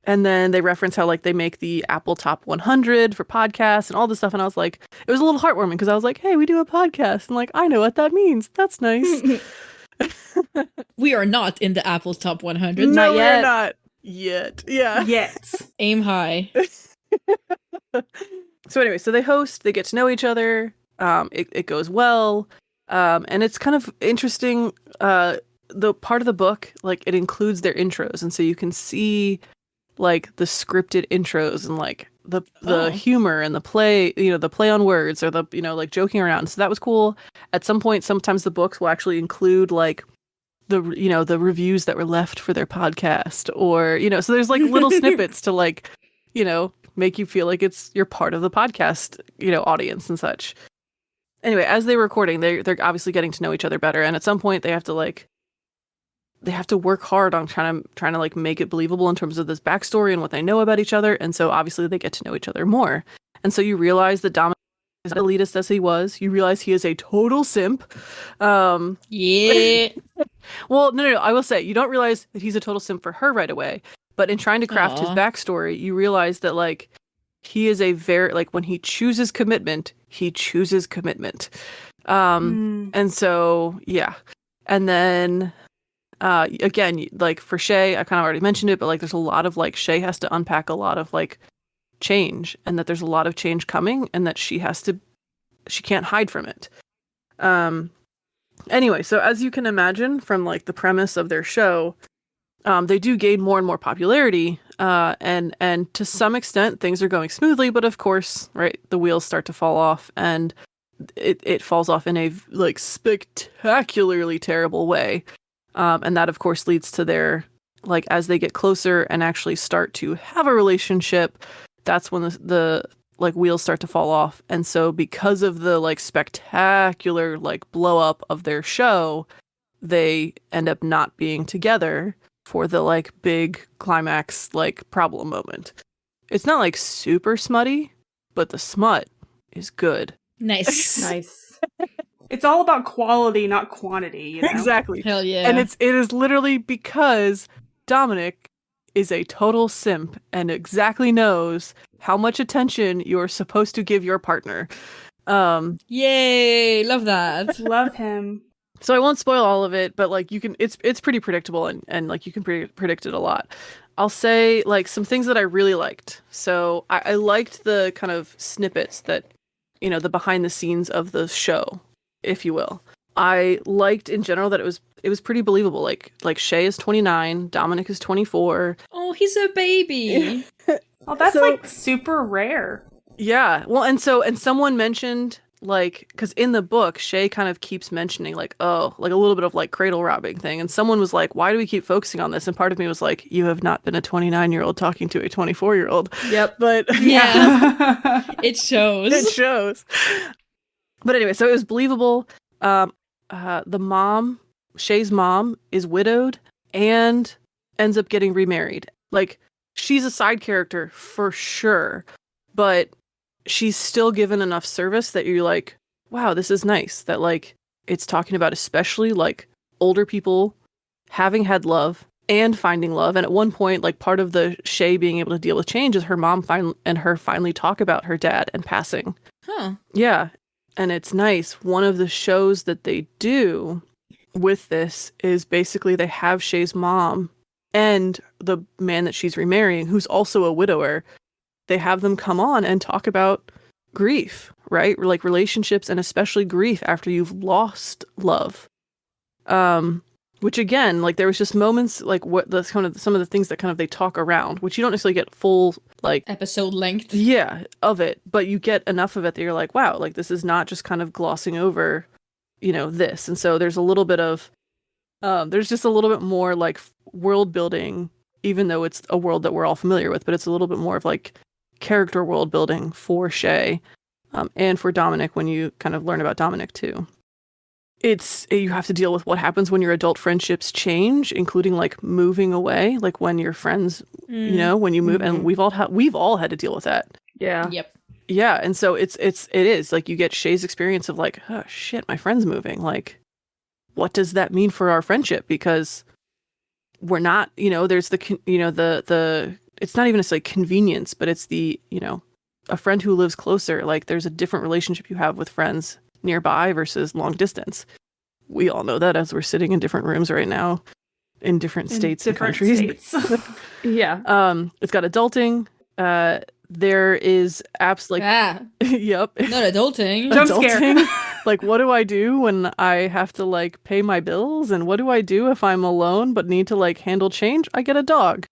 And then they reference how like they make the Apple Top 100 for podcasts and all this stuff. And I was like, it was a little heartwarming because I was like, hey, we do a podcast. And like, I know what that means. That's nice. We are not in the Apple Top 100. No, Not yet. we're not yet. Yeah. Yes. Aim high. So anyway, so they host, they get to know each other. It goes well. And it's kind of interesting. The part of the book, like it includes their intros. And so you can see like the scripted intros and like the humor and the play, you know, the play on words or the, you know, like joking around. So that was cool. At some point, sometimes the books will actually include like the, you know, the reviews that were left for their podcast or, you know, so there's like little snippets to like, you know, make you feel like you're part of the podcast, you know, audience and such. Anyway, as they're recording, they're obviously getting to know each other better. And at some point they have to work hard on trying to like make it believable in terms of this backstory and what they know about each other. And so obviously they get to know each other more. And so you realize that Dominic is not elitist as he was. You realize he is a total simp. Yeah. Well, no. I will say you don't realize that he's a total simp for her right away. But in trying to craft his backstory, you realize that like he is a very like when he chooses commitment, he chooses commitment. And so yeah. And then again, like for Shay, I kind of already mentioned it, but like there's a lot of like Shay has to unpack a lot of like change and that there's a lot of change coming and that she can't hide from it. Anyway, so as you can imagine from like the premise of their show, they do gain more and more popularity, and to some extent things are going smoothly, but of course, right, the wheels start to fall off and it falls off in a like spectacularly terrible way. And that of course leads to their, like, as they get closer and actually start to have a relationship, that's when the like wheels start to fall off. And so because of the like spectacular like blow up of their show, they end up not being together for the like big climax like problem moment. It's not like super smutty, but the smut is good. Nice. Nice. It's all about quality, not quantity, you know? Exactly. Hell yeah. And it is literally because Dominic is a total simp and exactly knows how much attention you're supposed to give your partner. Yay! Love that. Love him. So I won't spoil all of it, but like you can, it's pretty predictable and like you can predict it a lot. I'll say like some things that I really liked. So I liked the kind of snippets that, you know, the behind the scenes of the show, if you will. I liked in general that it was pretty believable. Like Shay is 29, Dominic is 24. Oh, he's a baby. Oh, that's So- like super rare. Yeah. Well, and someone mentioned like, because in the book, Shay kind of keeps mentioning like, oh, like a little bit of like cradle robbing thing. And someone was like, why do we keep focusing on this? And part of me was like, you have not been a 29-year-old talking to a 24-year-old. Yep. But Yeah. It shows. it shows. But anyway, so it was believable. The mom, Shay's mom, is widowed and ends up getting remarried. Like, she's a side character for sure, but she's still given enough service that you're like, wow, this is nice. That, like, it's talking about especially, like, older people having had love and finding love. And at one point, like, part of the Shay being able to deal with change is her mom finally talk about her dad and passing. Huh. Yeah. And it's nice. One of the shows that they do with this is basically they have Shay's mom and the man that she's remarrying, who's also a widower. They have them come on and talk about grief, right? Like relationships and especially grief after you've lost love. Which again, like there was just moments like what the kind of some of the things that kind of they talk around, which you don't necessarily get full like Episode length. yeah, of it, but you get enough of it that you're like, wow, like this is not just kind of glossing over, you know, this. And so there's a little bit of there's just a little bit more like world building, even though it's a world that we're all familiar with, but it's a little bit more of like character world building for Shay, and for Dominic when you kind of learn about Dominic too. You have to deal with what happens when your adult friendships change, including like moving away, like when your friends, you know, when you move, and we've all had to deal with that. Yeah. Yep. Yeah, and so it is like you get Shay's experience of like, oh shit, my friend's moving. Like, what does that mean for our friendship? Because we're not, you know, there's the, you know, the it's not even necessarily convenience, but it's the, you know, a friend who lives closer. Like, there's a different relationship you have with friends nearby versus long distance. We all know that as we're sitting in different rooms right now in different states and countries. Yeah. It's got adulting. There is apps like yep. Not adulting. Jump scare. Like, what do I do when I have to like pay my bills, and what do I do if I'm alone but need to like handle change? I get a dog.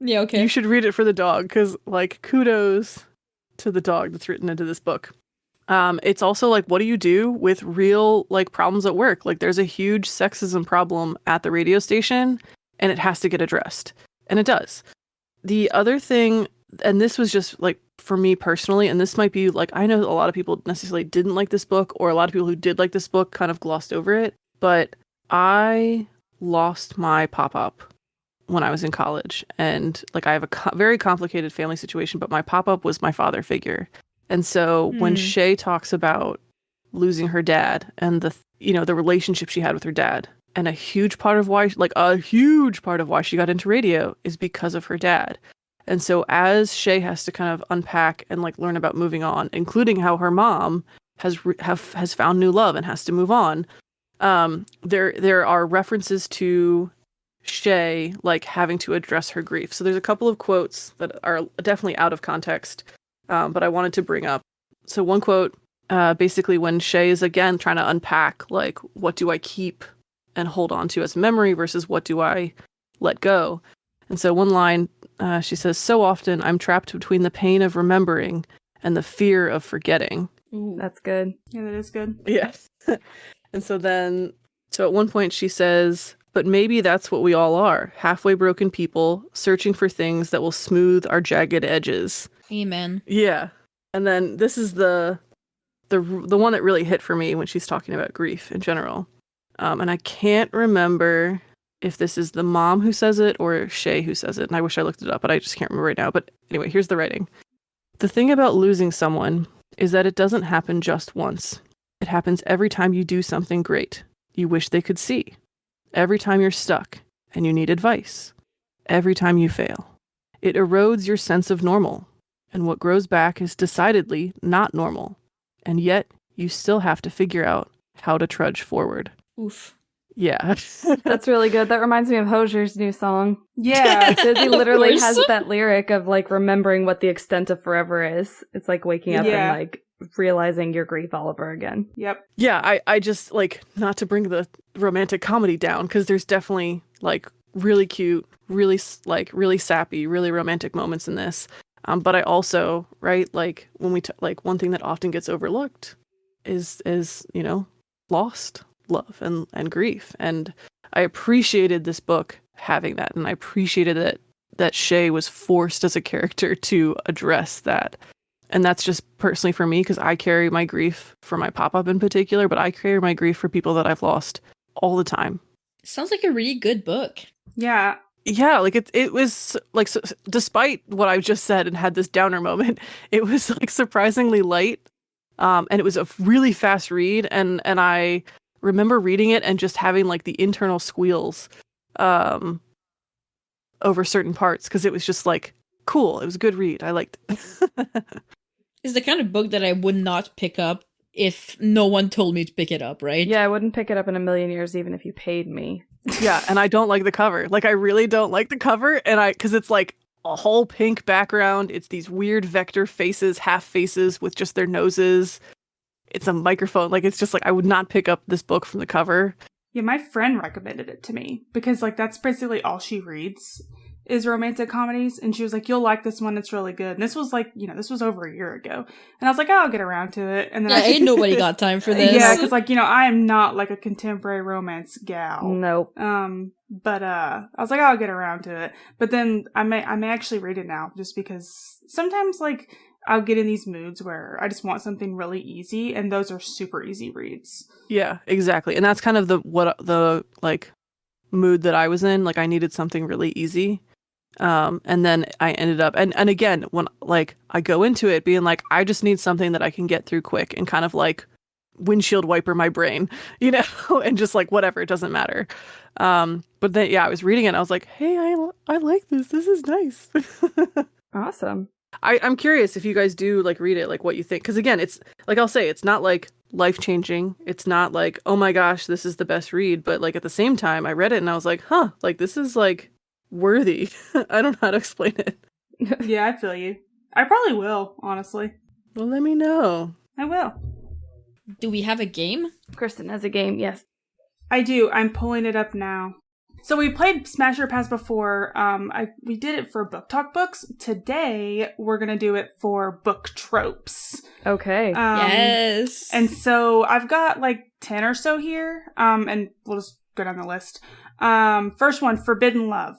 Yeah, okay. You should read it for the dog, because like kudos to the dog that's written into this book. It's also like, what do you do with real like problems at work? Like, there's a huge sexism problem at the radio station, and it has to get addressed, and it does. The other thing, and this was just like for me personally, and this might be like, I know a lot of people necessarily didn't like this book, or a lot of people who did like this book kind of glossed over it, but I lost my pop-up when I was in college, and like I have a very complicated family situation, but my pop-up was my father figure. And so when Shay talks about losing her dad and the, you know, the relationship she had with her dad, and a huge part of why she got into radio is because of her dad. And so as Shay has to kind of unpack and like learn about moving on, including how her mom has found new love and has to move on, there are references to Shay like having to address her grief. So there's a couple of quotes that are definitely out of context, but I wanted to bring up. So one quote, basically when Shay is again trying to unpack like, what do I keep and hold on to as memory versus what do I let go? And so one line, she says, "So often I'm trapped between the pain of remembering and the fear of forgetting." Ooh. That's good. Yeah, that is good. Yes. And so at one point she says, "But maybe that's what we all are, halfway broken people, searching for things that will smooth our jagged edges." Amen. Yeah. And then this is the one that really hit for me when she's talking about grief in general. And I can't remember if this is the mom who says it or Shay who says it. And I wish I looked it up, but I just can't remember right now. But anyway, here's the writing. "The thing about losing someone is that it doesn't happen just once. It happens every time you do something great you wish they could see. Every time you're stuck and you need advice. Every time you fail. It erodes your sense of normal. And what grows back is decidedly not normal. And yet, you still have to figure out how to trudge forward." Oof. Yeah. That's really good. That reminds me of Hosier's new song. Yeah. He literally course. has that lyric of like remembering what the extent of forever is. It's like waking up Yeah. and like realizing your grief all over again. Yep. Yeah, I just like, not to bring the romantic comedy down, because there's definitely like really cute, really really sappy, really romantic moments in this. But I also, right, like when we like one thing that often gets overlooked is you know, lost love and grief. And I appreciated this book having that, and I appreciated that Shay was forced as a character to address that. And that's just personally for me because I carry my grief for my pop-up in particular, but I carry my grief for people that I've lost all the time. Sounds like a really good book. Yeah. Yeah, like it was like, so, despite what I just said and had this downer moment, it was like surprisingly light, and it was a really fast read, and I remember reading it and just having like the internal squeals over certain parts because it was just like cool. It was a good read. I liked it. It's the kind of book that I would not pick up if no one told me to pick it up, right? Yeah, I wouldn't pick it up in a million years even if you paid me. Yeah, and I don't like the cover. Like, I really don't like the cover, and because it's like a whole pink background. It's these weird vector faces, half faces with just their noses. It's a microphone. Like, it's just like, I would not pick up this book from the cover. Yeah, my friend recommended it to me because, like, that's basically all she reads is romantic comedies. And she was like, you'll like this one. It's really good. And this was like, this was over a year ago. And I was like, oh, I'll get around to it. And then ain't nobody got time for this. Yeah, because, like, I am not like a contemporary romance gal. Nope. But I was like, oh, I'll get around to it. But then I may actually read it now just because sometimes, like, I'll get in these moods where I just want something really easy, and those are super easy reads. Yeah, exactly. And that's kind of the mood that I was in. Like, I needed something really easy. And then I ended up, and again, when, like, I go into it being like, I just need something that I can get through quick and kind of like windshield wiper my brain, and just like, whatever, it doesn't matter. But then, yeah, I was reading it and I was like, hey, I like this. This is nice. Awesome. I'm curious if you guys do like read it, like what you think. Because again, it's like, I'll say it's not like life-changing. It's not like, oh my gosh, this is the best read. But like at the same time, I read it and I was like, huh, like this is like worthy. I don't know how to explain it. Yeah, I feel you. I probably will, honestly. Well, let me know. I will. Do we have a game? Kristen has a game, yes. I do. I'm pulling it up now. So we played Smash or Pass before. We did it for Book Talk books. Today, we're going to do it for book tropes. Okay. Yes. And so I've got like 10 or so here. And we'll just go down the list. First one, Forbidden Love.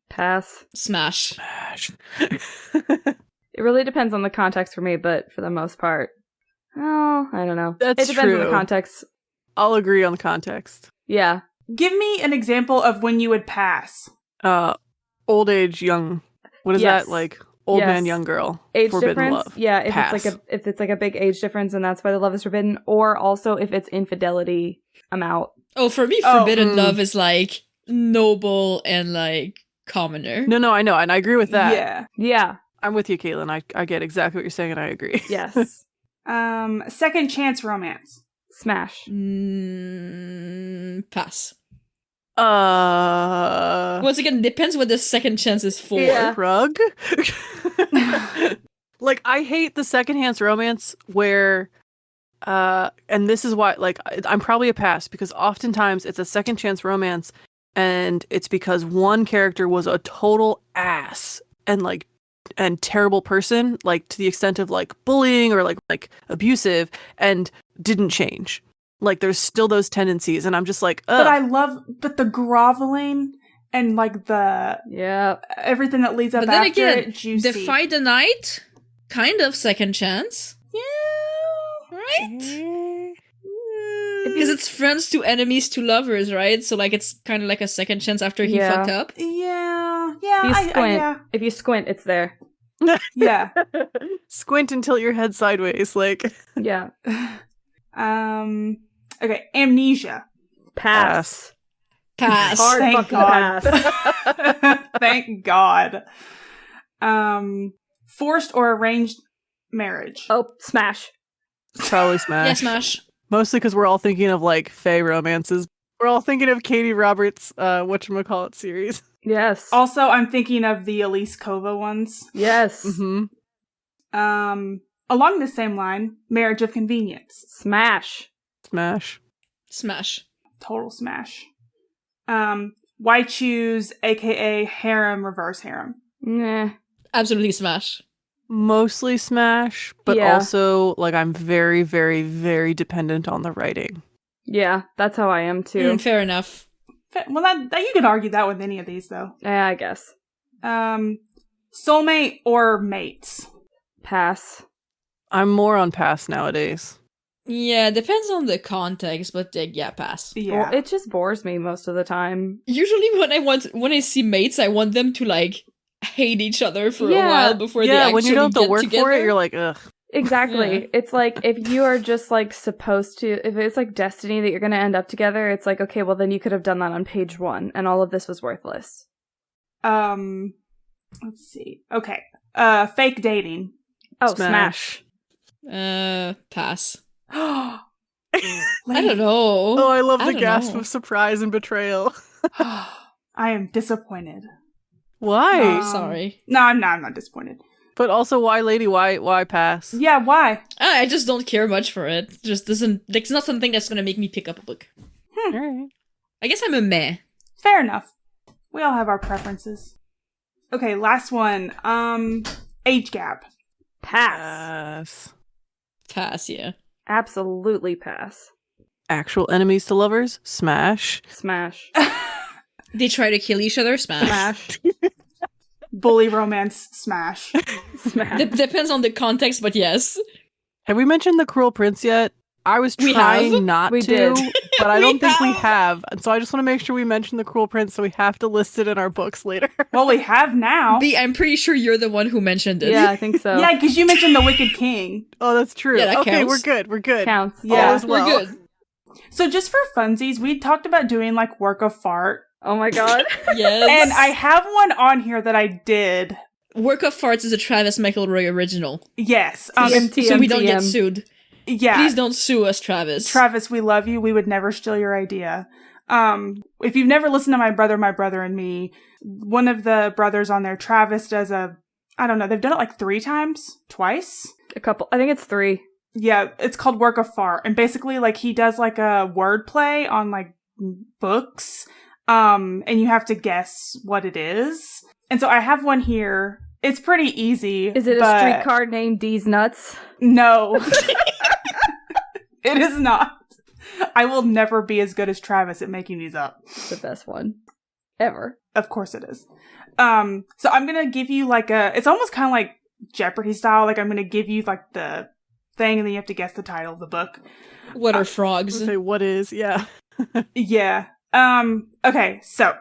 Pass. Smash. It really depends on the context for me, but for the most part, oh, I don't know. That's it depends true. on the context. I'll agree on the context. Yeah. Give me an example of when you would pass. Old age, young. What is Yes. that like? Old Yes. man, young girl. Age Forbidden difference. love. Yeah, Pass. if it's like a big age difference and that's why the love is forbidden, or also if it's infidelity, I'm out. Oh, for me, Forbidden Love is like noble and like commoner. No, I know, and I agree with that. Yeah. Yeah. I'm with you, Caitlin. I get exactly what you're saying, and I agree. Yes. Second chance romance. Smash. Pass. Uh, Once again, depends what the second chance is for. Yeah. Rug? Like, I hate the secondhand romance where, and this is why, like, I'm probably a pass, because oftentimes it's a second chance romance, and it's because one character was a total ass and terrible person, like, to the extent of, like, bullying or, like abusive, and didn't change. Like, there's still those tendencies, and I'm just like, ugh. But the groveling and, like, Yeah. everything that leads up But then after again, it, juicy. Defy the Night, kind of second chance. Yeah. Right? Because it's friends to enemies to lovers, right? So, like, it's kind of like a second chance after he Yeah. fucked up. Yeah. If you squint, it's there. Yeah. Squint and tilt your head sideways, like. Yeah. Okay, Amnesia. Pass. Pass. Hard Thank fucking God. pass. Thank God. Forced or arranged marriage. Oh, smash. Probably Smash. Yeah, Smash. Mostly because we're all thinking of, like, fae romances. We're all thinking of Katie Roberts' whatchamacallit series. Yes. Also, I'm thinking of the Elise Kova ones. Yes. Mm-hmm. Along the same line, Marriage of Convenience. Smash. Smash. Smash. Total smash. Why choose, aka harem, reverse harem? Nah. Absolutely smash. Mostly Smash, but Yeah. also, like, I'm very, very, very dependent on the writing. Yeah, that's how I am too. Fair enough. Well, that you could argue that with any of these, though. Yeah, I guess. Soulmate or mates? Pass. I'm more on pass nowadays. Yeah, depends on the context, but yeah, pass. Yeah. Well, it just bores me most of the time. Usually when I see mates, I want them to like hate each other for a Yeah. while before they Yeah, actually when you don't have to get work together. for it, you're like, ugh. Exactly. Yeah. It's like if you are just like supposed to, if it's like destiny that you're going to end up together, it's like, okay, well then you could have done that on page 1 and all of this was worthless. Let's see. Okay. Fake dating. Oh, Smash. Pass. I I don't know. Oh, I love the don't gasp know. of surprise and betrayal. I am disappointed. Why? Sorry. No, I'm not disappointed. But also, why, lady? Why pass? Yeah, why? I just don't care much for it. Just doesn't. Like, it's not something that's gonna make me pick up a book. All right. I guess I'm a meh. Fair enough. We all have our preferences. Okay, last one. Age gap. Pass. Pass, yeah. Absolutely pass. Actual enemies to lovers? Smash. Smash. They try to kill each other. Smash. Smash. Bully romance. Smash. Smash. Depends on the context, but yes. Have we mentioned the Cruel Prince yet? I was We trying have. not We to, did. but I We don't think we have. have. And so I just want to make sure we mention the Cruel Prince, so we have to list it in our books later. Well, we have now. B, I'm pretty sure you're the one who mentioned it. Yeah, I think so. Yeah, because you mentioned the Wicked King. Oh, that's true. Yeah, that okay, counts. we're good. Counts. Yeah. All is We're well. good. So just for funsies, we talked about doing like work of fart. Oh my god. Yes. And I have one on here that I did. Work of Farts is a Travis McElroy original. Yes. TM. So we don't get TM. sued. Yeah. Please don't sue us, Travis. Travis, we love you. We would never steal your idea. If you've never listened to My Brother and Me, one of the brothers on there, Travis, does I don't know, they've done it like 3 times? Twice? A couple. I think it's 3. Yeah, it's called Work of Fart. And basically, like, he does like a wordplay on like books. And you have to guess what it is. And so I have one here. It's pretty easy. Is it a but streetcar named D's Nuts? No. It is not. I will never be as good as Travis at making these up. It's the best one ever. Of course it is. So I'm gonna give you like it's almost kind of like Jeopardy style. Like I'm gonna give you like the thing and then you have to guess the title of the book. What are frogs? Say what is, yeah. Yeah. Okay, so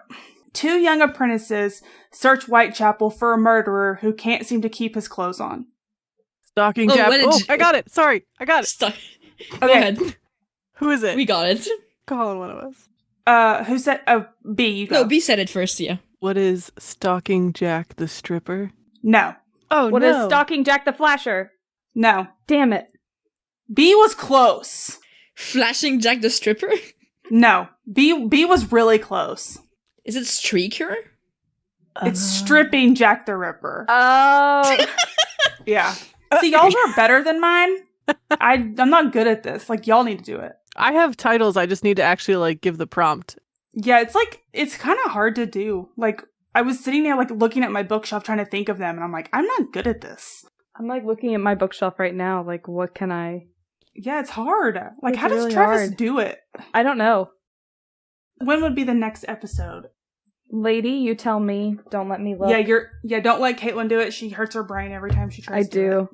2 young apprentices search Whitechapel for a murderer who can't seem to keep his clothes on. Stalking Oh, Jap. what did Oh, you- I got it. Sorry, I got it. Stop. Go Okay. ahead. Who is it? We got it. Colin, one of us. Who said? Oh, B. You go. No, B said it first, yeah. What is Stalking Jack the Stripper? No. Oh, What is no. Stalking Jack the Flasher? No. Damn it. B was close. Flashing Jack the Stripper? No. B was really close. Is it Streaker? It's stripping Jack the Ripper. Oh. Yeah. See, y'all are better than mine. I'm not good at this. Like, y'all need to do it. I have titles. I just need to actually like give the prompt. Yeah, it's kind of hard to do. Like, I was sitting there, like, looking at my bookshelf trying to think of them, and I'm like, I'm not good at this. I'm like looking at my bookshelf right now. Like, what can I? Yeah, it's hard. Like, It's how does really Travis hard. do it? I don't know. When would be the next episode? Lady, you tell me. Don't let me look. Don't let Caitlin do it. She hurts her brain every time she I tries to do it. do.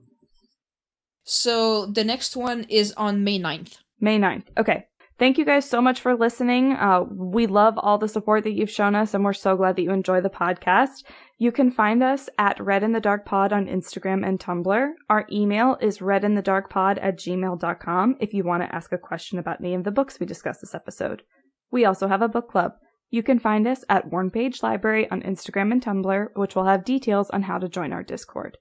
So the next one is on May 9th. May 9th. Okay. Thank you guys so much for listening. We love all the support that you've shown us, and we're so glad that you enjoy the podcast. You can find us at readinthedarkpod on Instagram and Tumblr. Our email is readinthedarkpod@gmail.com if you want to ask a question about any of the books we discussed this episode. We also have a book club. You can find us at Worn Page Library on Instagram and Tumblr, which will have details on how to join our Discord.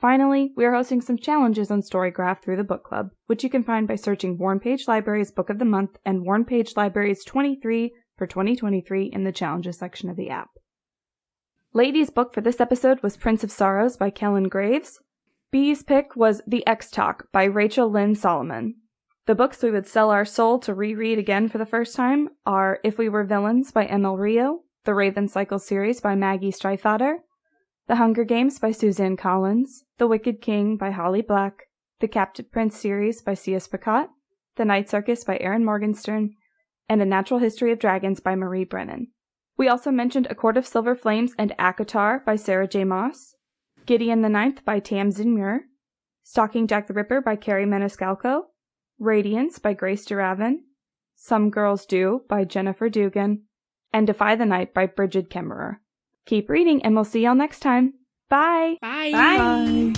Finally, we are hosting some challenges on Storygraph through the book club, which you can find by searching Worn Page Library's Book of the Month and Worn Page Library's 23 for 2023 in the challenges section of the app. Ladies' book for this episode was Prince of Sorrows by Kellen Graves. B's pick was The X-Talk by Rachel Lynn Solomon. The books we would sell our soul to reread again for the first time are If We Were Villains by M.L. Rio, The Raven Cycle series by Maggie Stiefvater, The Hunger Games by Suzanne Collins, The Wicked King by Holly Black, The Captive Prince series by C.S. Pacat, The Night Circus by Erin Morgenstern, and A Natural History of Dragons by Marie Brennan. We also mentioned A Court of Silver Flames and ACOTAR by Sarah J. Maas, Gideon the Ninth by Tamsin Muir, Stalking Jack the Ripper by Carrie Maniscalco, Radiance by Grace Duravin, Some Girls Do by Jennifer Dugan, and Defy the Night by Bridget Kemmerer. Keep reading, and we'll see y'all next time. Bye! Bye! Bye.